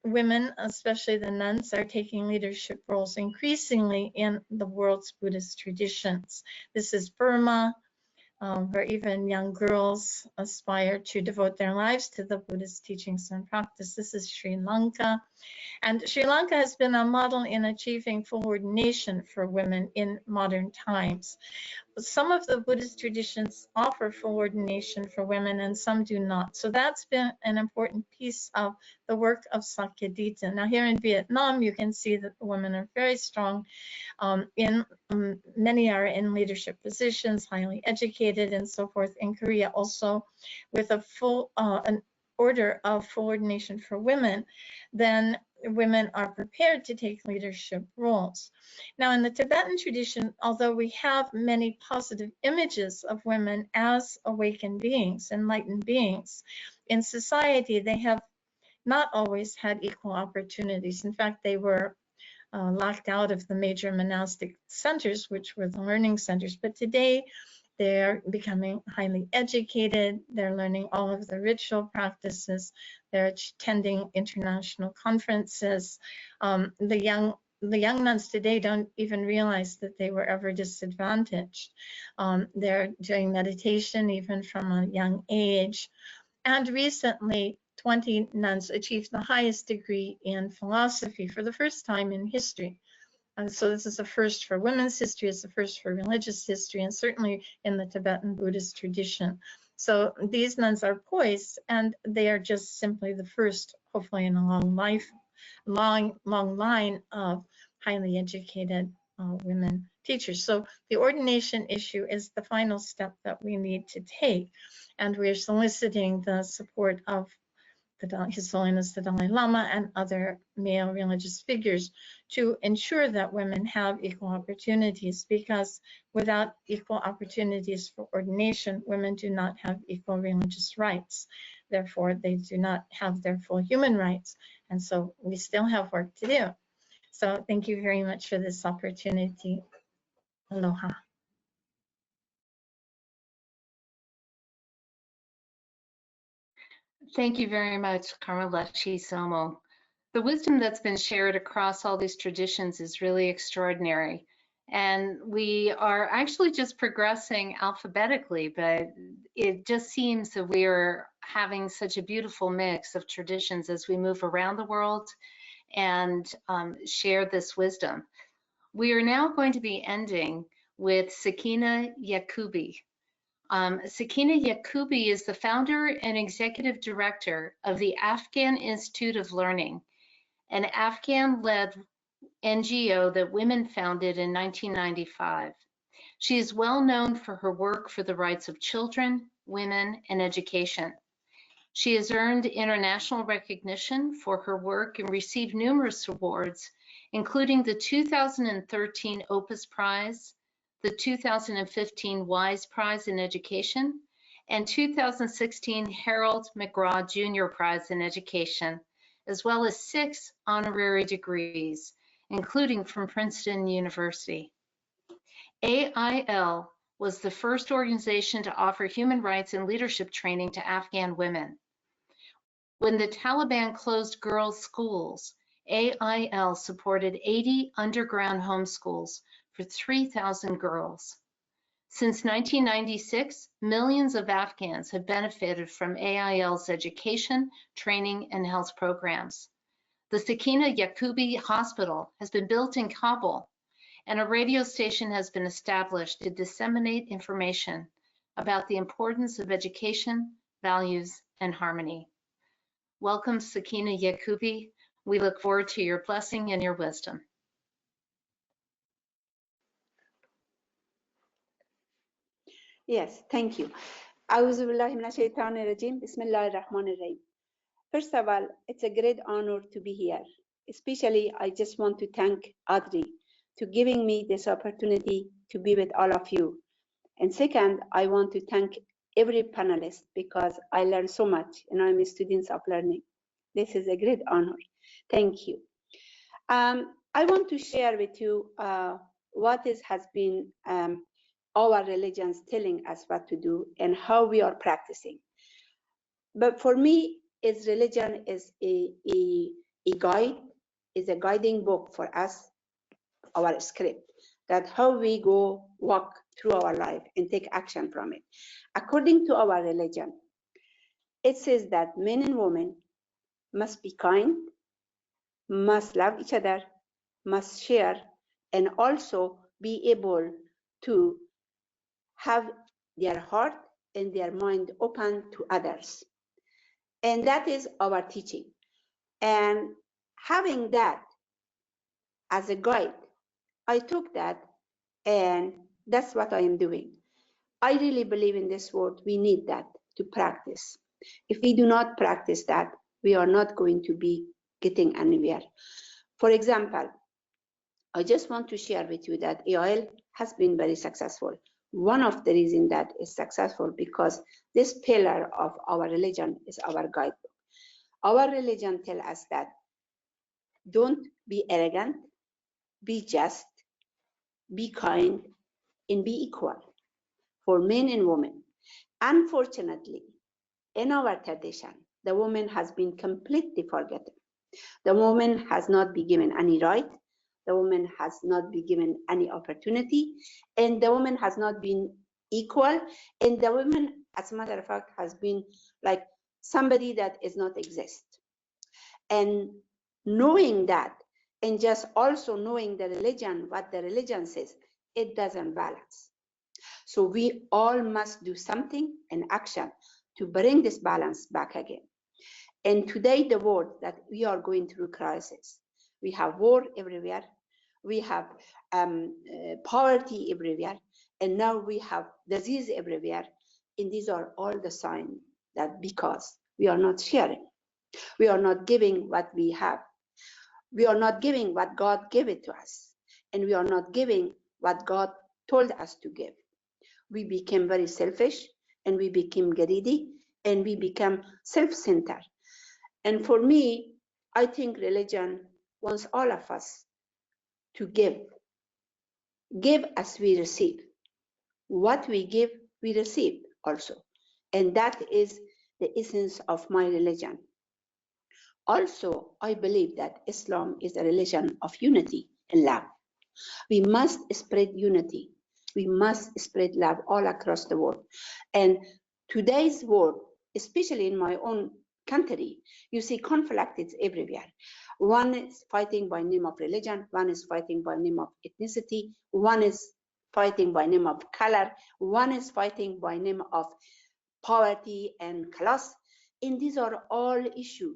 women, especially the nuns, are taking leadership roles increasingly in the world's Buddhist traditions. This is Burma, where even young girls aspire to devote their lives to the Buddhist teachings and practice. This is Sri Lanka. And Sri Lanka has been a model in achieving full ordination for women in modern times. Some of the Buddhist traditions offer full ordination for women and some do not. So that's been an important piece of the work of Sakyadhita. Now here in Vietnam, you can see that the women are very strong. Many are in leadership positions, highly educated and so forth. In Korea also, with a full an order of full ordination for women, then women are prepared to take leadership roles. Now, in the Tibetan tradition, although we have many positive images of women as awakened beings, enlightened beings, in society, they have not always had equal opportunities. In fact, they were locked out of the major monastic centers, which were the learning centers. But today, they're becoming highly educated. They're learning all of the ritual practices. They're attending international conferences. The young nuns today don't even realize that they were ever disadvantaged. They're doing meditation even from a young age. And recently, 20 nuns achieved the highest degree in philosophy for the first time in history. So this is a first for women's history, it's a first for religious history, and certainly in the Tibetan Buddhist tradition. So these nuns are poised, and they are just simply the first, hopefully in a long line of highly educated women teachers. So the ordination issue is the final step that we need to take, and we're soliciting the support of His Holiness the Dalai Lama and other male religious figures to ensure that women have equal opportunities, because without equal opportunities for ordination, women do not have equal religious rights. Therefore, they do not have their full human rights. And so we still have work to do. So thank you very much for this opportunity. Aloha. Thank you very much, Lekshe Tsomo. The wisdom that's been shared across all these traditions is really extraordinary. And we are actually just progressing alphabetically, but it just seems that we are having such a beautiful mix of traditions as we move around the world and share this wisdom. We are now going to be ending with Sakina Yacoobi. Sakina Yacoobi is the founder and executive director of the Afghan Institute of Learning, an Afghan-led NGO that women founded in 1995. She is well known for her work for the rights of children, women, and education. She has earned international recognition for her work and received numerous awards, including the 2013 Opus Prize, the 2015 Wise Prize in Education, and 2016 Harold McGraw Jr. Prize in Education, as well as 6 honorary degrees, including from Princeton University. AIL was the first organization to offer human rights and leadership training to Afghan women. When the Taliban closed girls' schools, AIL supported 80 underground homeschools for 3,000 girls. Since 1996, millions of Afghans have benefited from AIL's education, training, and health programs. The Sakena Yacoobi Hospital has been built in Kabul, and a radio station has been established to disseminate information about the importance of education, values, and harmony. Welcome, Sakena Yacoobi. We look forward to your blessing and your wisdom. Yes, thank you. A'udhu billahi minash shaitanir rajim. Bismillahir rahmanir rahim. First of all, it's a great honor to be here. Especially, I just want to thank Audrey for giving me this opportunity to be with all of you. And second, I want to thank every panelist because I learned so much and I'm a student of learning. This is a great honor. Thank you. I want to share with you what has been our religions telling us what to do and how we are practicing. But for me, religion is a guide, is a guiding book for us, our script, that how we go walk through our life and take action from it. According to our religion, it says that men and women must be kind, must love each other, must share, and also be able to have their heart and their mind open to others. And that is our teaching. And having that as a guide, I took that and that's what I am doing. I really believe in this world, we need that to practice. If we do not practice that, we are not going to be getting anywhere. For example, I just want to share with you that AIL has been very successful. One of the reasons that is successful because this pillar of our religion is our guidebook. Our religion tells us that don't be arrogant, be just, be kind, and be equal for men and women. Unfortunately, in our tradition, the woman has been completely forgotten. The woman has not been given any right. The woman has not been given any opportunity, and the woman has not been equal. And the woman, as a matter of fact, has been like somebody that is not exist. And knowing that, and just also knowing the religion, what the religion says, it doesn't balance. So we all must do something in action to bring this balance back again. And today, the world that we are going through crisis. We have war everywhere. We have poverty everywhere. And now we have disease everywhere. And these are all the signs that because we are not sharing, we are not giving what we have. We are not giving what God gave it to us. And we are not giving what God told us to give. We became very selfish, and we became greedy, and we become self-centered. And for me, I think religion wants all of us to give. Give as we receive. What we give, we receive also. And that is the essence of my religion. Also, I believe that Islam is a religion of unity and love. We must spread unity. We must spread love all across the world. And today's world, especially in my own country, you see conflict is everywhere. One is fighting by name of religion, one is fighting by name of ethnicity, one is fighting by name of color, one is fighting by name of poverty and class. And these are all issues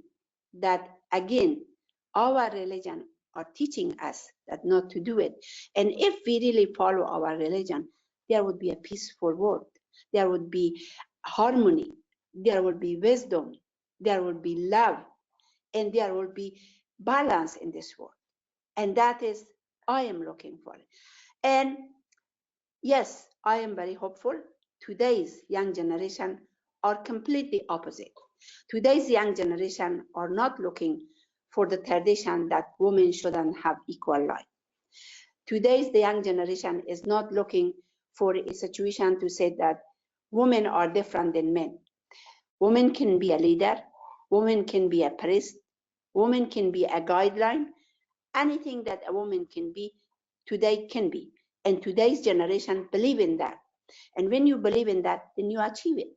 that, again, our religion are teaching us that not to do it. And if we really follow our religion, there would be a peaceful world. There would be harmony. There would be wisdom. There would be love. And there will be balance in this world. And that is, I am looking for it. And yes, I am very hopeful. Today's young generation are completely opposite. Today's young generation are not looking for the tradition that women shouldn't have equal life. Today's the young generation is not looking for a situation to say that women are different than men. Women can be a leader, women can be a priest, women can be a guideline. Anything that a woman can be, today can be. And today's generation believe in that. And when you believe in that, then you achieve it.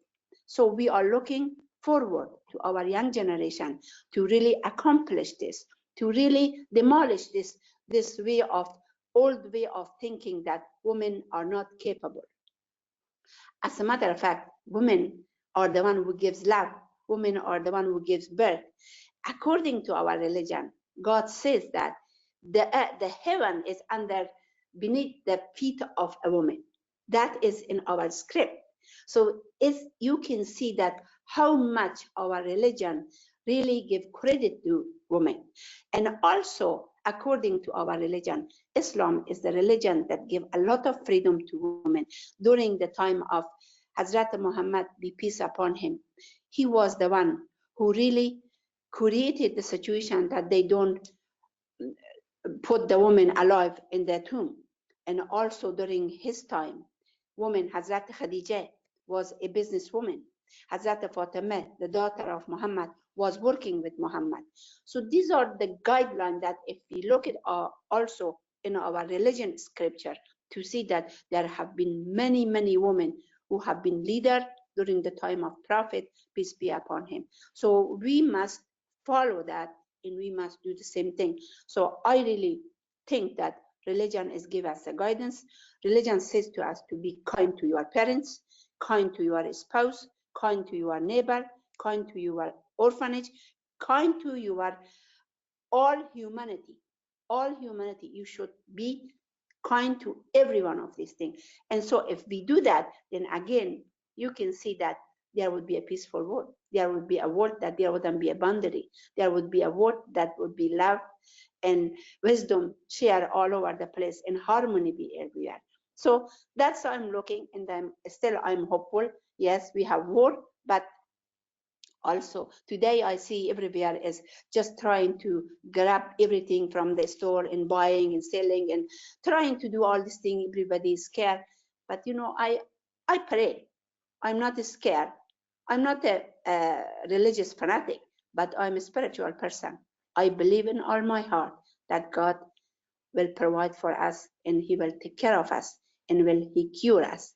So we are looking forward to our young generation to really accomplish this, to really demolish this way of old way of thinking that women are not capable. As a matter of fact, women are the one who gives love. Women are the one who gives birth. According to our religion, God says that the heaven is beneath the feet of a woman. That is in our script. So you can see that how much our religion really give credit to women. And also, according to our religion, Islam is the religion that give a lot of freedom to women. During the time of Hazrat Muhammad, be peace upon him, he was the one who really created the situation that they don't put the woman alive in their tomb. And also during his time, woman, Hazrat Khadijah was a businesswoman. Hazrat Fatima, the daughter of Muhammad, was working with Muhammad. So these are the guidelines that if we look at also in our religion scripture, to see that there have been many, many women who have been leaders during the time of Prophet, peace be upon him. So we must follow that, and we must do the same thing. So I really think that religion is give us a guidance. Religion says to us to be kind to your parents, kind to your spouse, kind to your neighbor, kind to your orphanage, kind to your all humanity. All humanity, you should be kind to every one of these things. And so if we do that, then again, you can see that there would be a peaceful world. There would be a world that there wouldn't be a boundary. There would be a world that would be love and wisdom shared all over the place, and harmony be everywhere. So that's how I'm looking, and I'm hopeful. Yes, we have war, but also today I see everywhere is just trying to grab everything from the store and buying and selling and trying to do all these things. Everybody is scared, but you know, I pray. I'm not scared. I'm not a religious fanatic, but I'm a spiritual person. I believe in all my heart that God will provide for us, and He will take care of us, and will He cure us.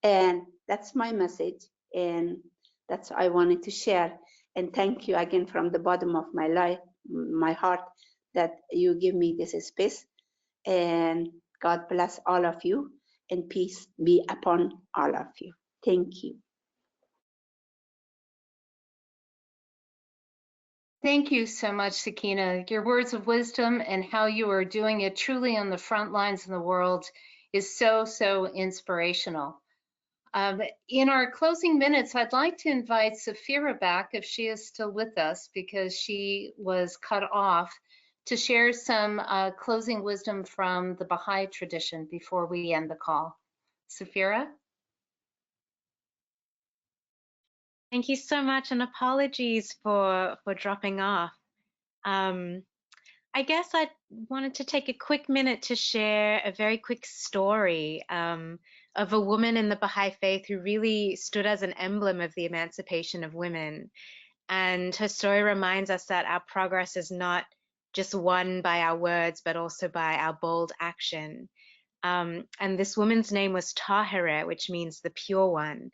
And that's my message, and that's I wanted to share. And thank you again from the bottom of my life, my heart, that you give me this space. And God bless all of you, and peace be upon all of you. Thank you. Thank you so much, Sakina. Your words of wisdom and how you are doing it truly on the front lines in the world is so, so inspirational. In our closing minutes, I'd like to invite Saphira back, if she is still with us, because she was cut off, to share some closing wisdom from the Baha'i tradition before we end the call. Saphira? Thank you so much, and apologies for dropping off. I guess I wanted to take a quick minute to share a very quick story of a woman in the Baha'i faith who really stood as an emblem of the emancipation of women. And her story reminds us that our progress is not just won by our words, but also by our bold action. And this woman's name was Tahira, which means the pure one.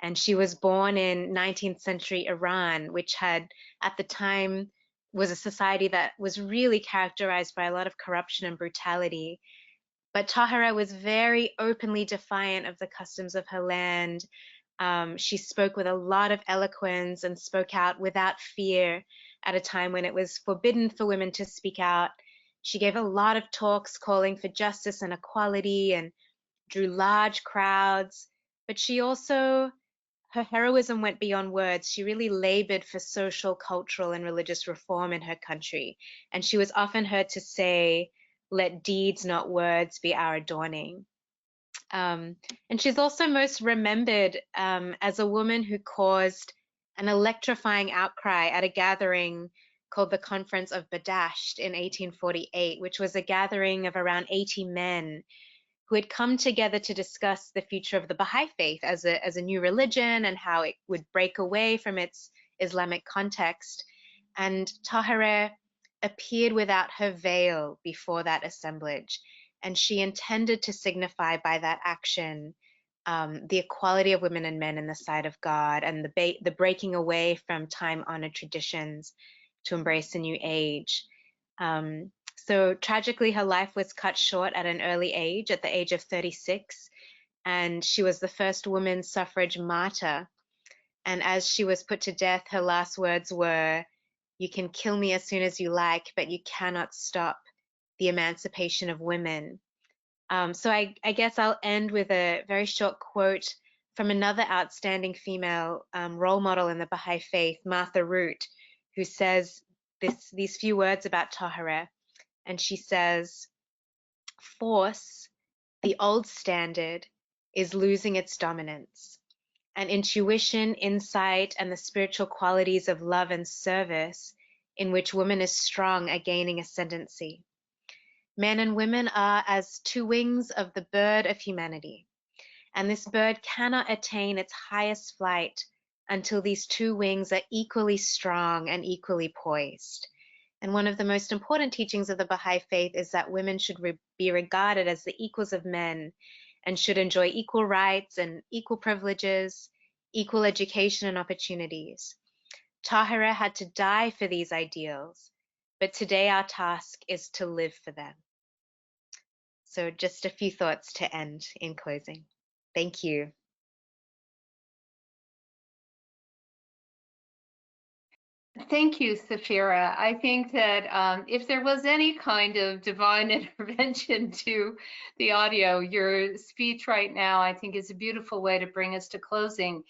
And she was born in 19th century Iran, which had, at the time, was a society that was really characterized by a lot of corruption and brutality. But Tahira was very openly defiant of the customs of her land. She spoke with a lot of eloquence and spoke out without fear at a time when it was forbidden for women to speak out. She gave a lot of talks calling for justice and equality and drew large crowds. But she also, her heroism went beyond words. She really labored for social, cultural, and religious reform in her country. And she was often heard to say, "Let deeds, not words, be our adorning." And she's also most remembered as a woman who caused an electrifying outcry at a gathering called the Conference of Badasht in 1848, which was a gathering of around 80 men who had come together to discuss the future of the Baha'i faith as a new religion and how it would break away from its Islamic context. And Tahira appeared without her veil before that assemblage, and she intended to signify by that action the equality of women and men in the sight of God, and the breaking away from time-honored traditions to embrace a new age. So tragically, her life was cut short at an early age, at the age of 36, and she was the first woman suffrage martyr. And as she was put to death, her last words were, "You can kill me as soon as you like, but you cannot stop the emancipation of women." So I guess I'll end with a very short quote from another outstanding female role model in the Baha'i faith, Martha Root, who says these few words about Tahira. And she says, "Force, the old standard, is losing its dominance, and intuition, insight, and the spiritual qualities of love and service in which woman is strong are gaining ascendancy. Men and women are as two wings of the bird of humanity, and this bird cannot attain its highest flight until these two wings are equally strong and equally poised. And one of the most important teachings of the Baha'i faith is that women should be regarded as the equals of men and should enjoy equal rights and equal privileges, equal education and opportunities. Tahira had to die for these ideals, but today our task is to live for them." So just a few thoughts to end in closing. Thank you. Thank you, Saphira. I think that if there was any kind of divine intervention to the audio, your speech right now, I think, is a beautiful way to bring us to closing.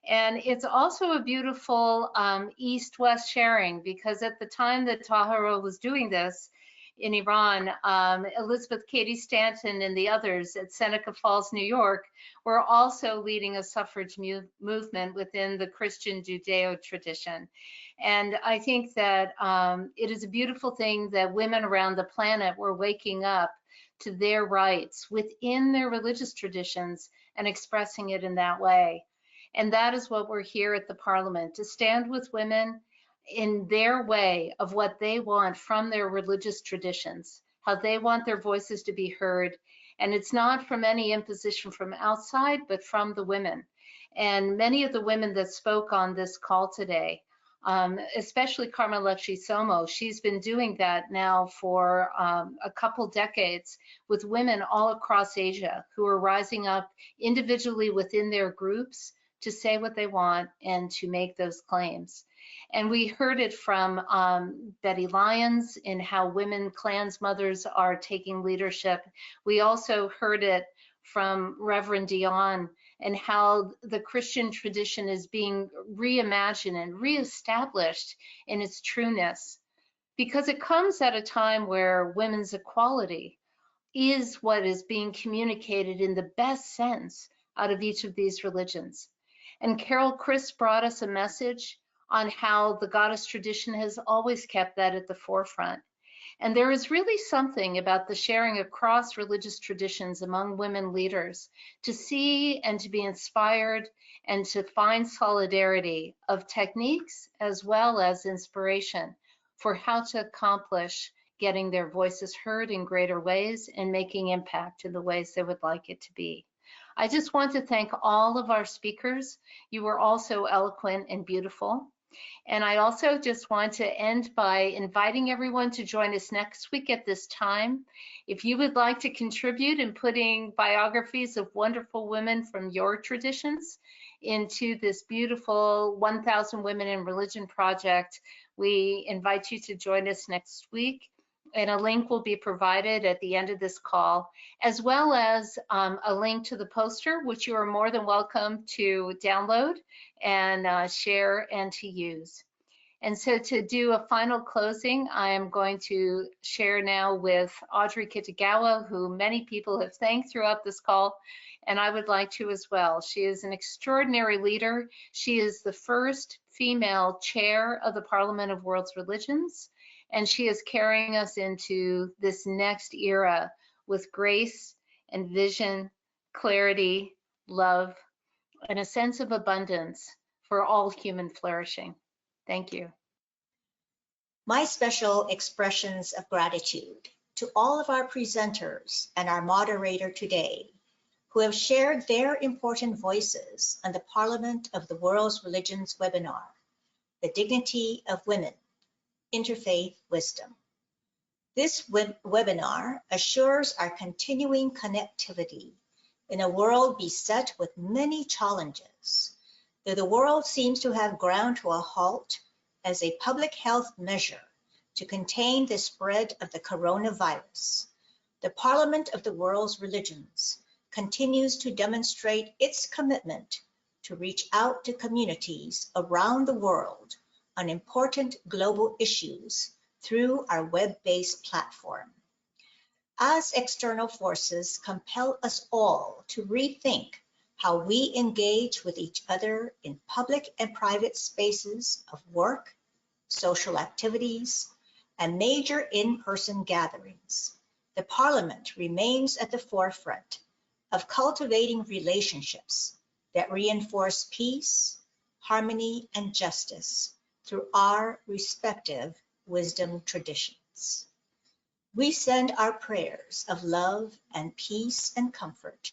And it's also a beautiful east-west sharing, because at the time that Tahira was doing this in Iran, Elizabeth Cady Stanton and the others at Seneca Falls, New York, were also leading a suffrage movement within the Christian Judeo tradition. And I think that it is a beautiful thing that women around the planet were waking up to their rights within their religious traditions and expressing it in that way. And that is what we're here at the Parliament, to stand with women in their way of what they want from their religious traditions, how they want their voices to be heard. And it's not from any imposition from outside, but from the women. And many of the women that spoke on this call today, especially Lekshe Tsomo, she's been doing that now for a couple decades with women all across Asia who are rising up individually within their groups to say what they want and to make those claims. And we heard it from Betty Lyons in how women clans mothers are taking leadership. We also heard it from Reverend Dionne and how the Christian tradition is being reimagined and reestablished in its trueness, because it comes at a time where women's equality is what is being communicated in the best sense out of each of these religions. And Crist brought us a message on how the goddess tradition has always kept that at the forefront. And there is really something about the sharing across religious traditions among women leaders to see and to be inspired and to find solidarity of techniques as well as inspiration for how to accomplish getting their voices heard in greater ways and making impact in the ways they would like it to be. I just want to thank all of our speakers. You were all so eloquent and beautiful. And I also just want to end by inviting everyone to join us next week at this time. If you would like to contribute in putting biographies of wonderful women from your traditions into this beautiful 1,000 Women in Religion project, we invite you to join us next week. And a link will be provided at the end of this call, as well as a link to the poster, which you are more than welcome to download and share and to use. And so to do a final closing, I am going to share now with Audrey Kitagawa, who many people have thanked throughout this call, and I would like to as well. She is an extraordinary leader. She is the first female chair of the Parliament of World's Religions, and she is carrying us into this next era with grace and vision, clarity, love, and a sense of abundance for all human flourishing. Thank you. My special expressions of gratitude to all of our presenters and our moderator today, who have shared their important voices on the Parliament of the World's Religions webinar, The Dignity of Women, Interfaith Wisdom. This webinar assures our continuing connectivity in a world beset with many challenges, though the world seems to have ground to a halt as a public health measure to contain the spread of the coronavirus. The Parliament of the World's Religions continues to demonstrate its commitment to reach out to communities around the world on important global issues through our web-based platform. As external forces compel us all to rethink how we engage with each other in public and private spaces of work, social activities, and major in-person gatherings, the Parliament remains at the forefront of cultivating relationships that reinforce peace, harmony, and justice through our respective wisdom traditions. We send our prayers of love and peace and comfort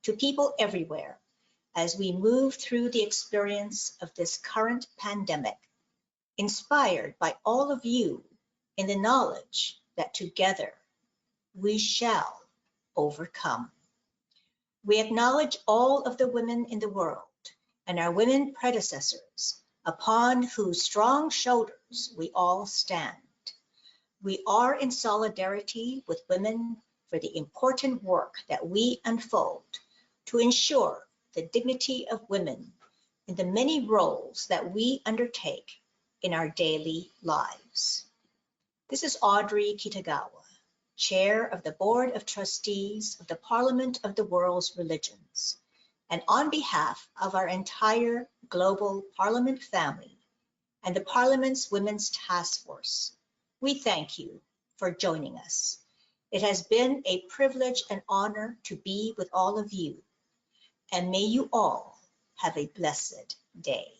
to people everywhere as we move through the experience of this current pandemic, inspired by all of you in the knowledge that together we shall overcome. We acknowledge all of the women in the world and our women predecessors upon whose strong shoulders we all stand. We are in solidarity with women for the important work that we unfold to ensure the dignity of women in the many roles that we undertake in our daily lives. This is Audrey Kitagawa, Chair of the Board of Trustees of the Parliament of the World's Religions, and on behalf of our entire global Parliament family and the Parliament's Women's Task Force, we thank you for joining us. It has been a privilege and honor to be with all of you, and may you all have a blessed day.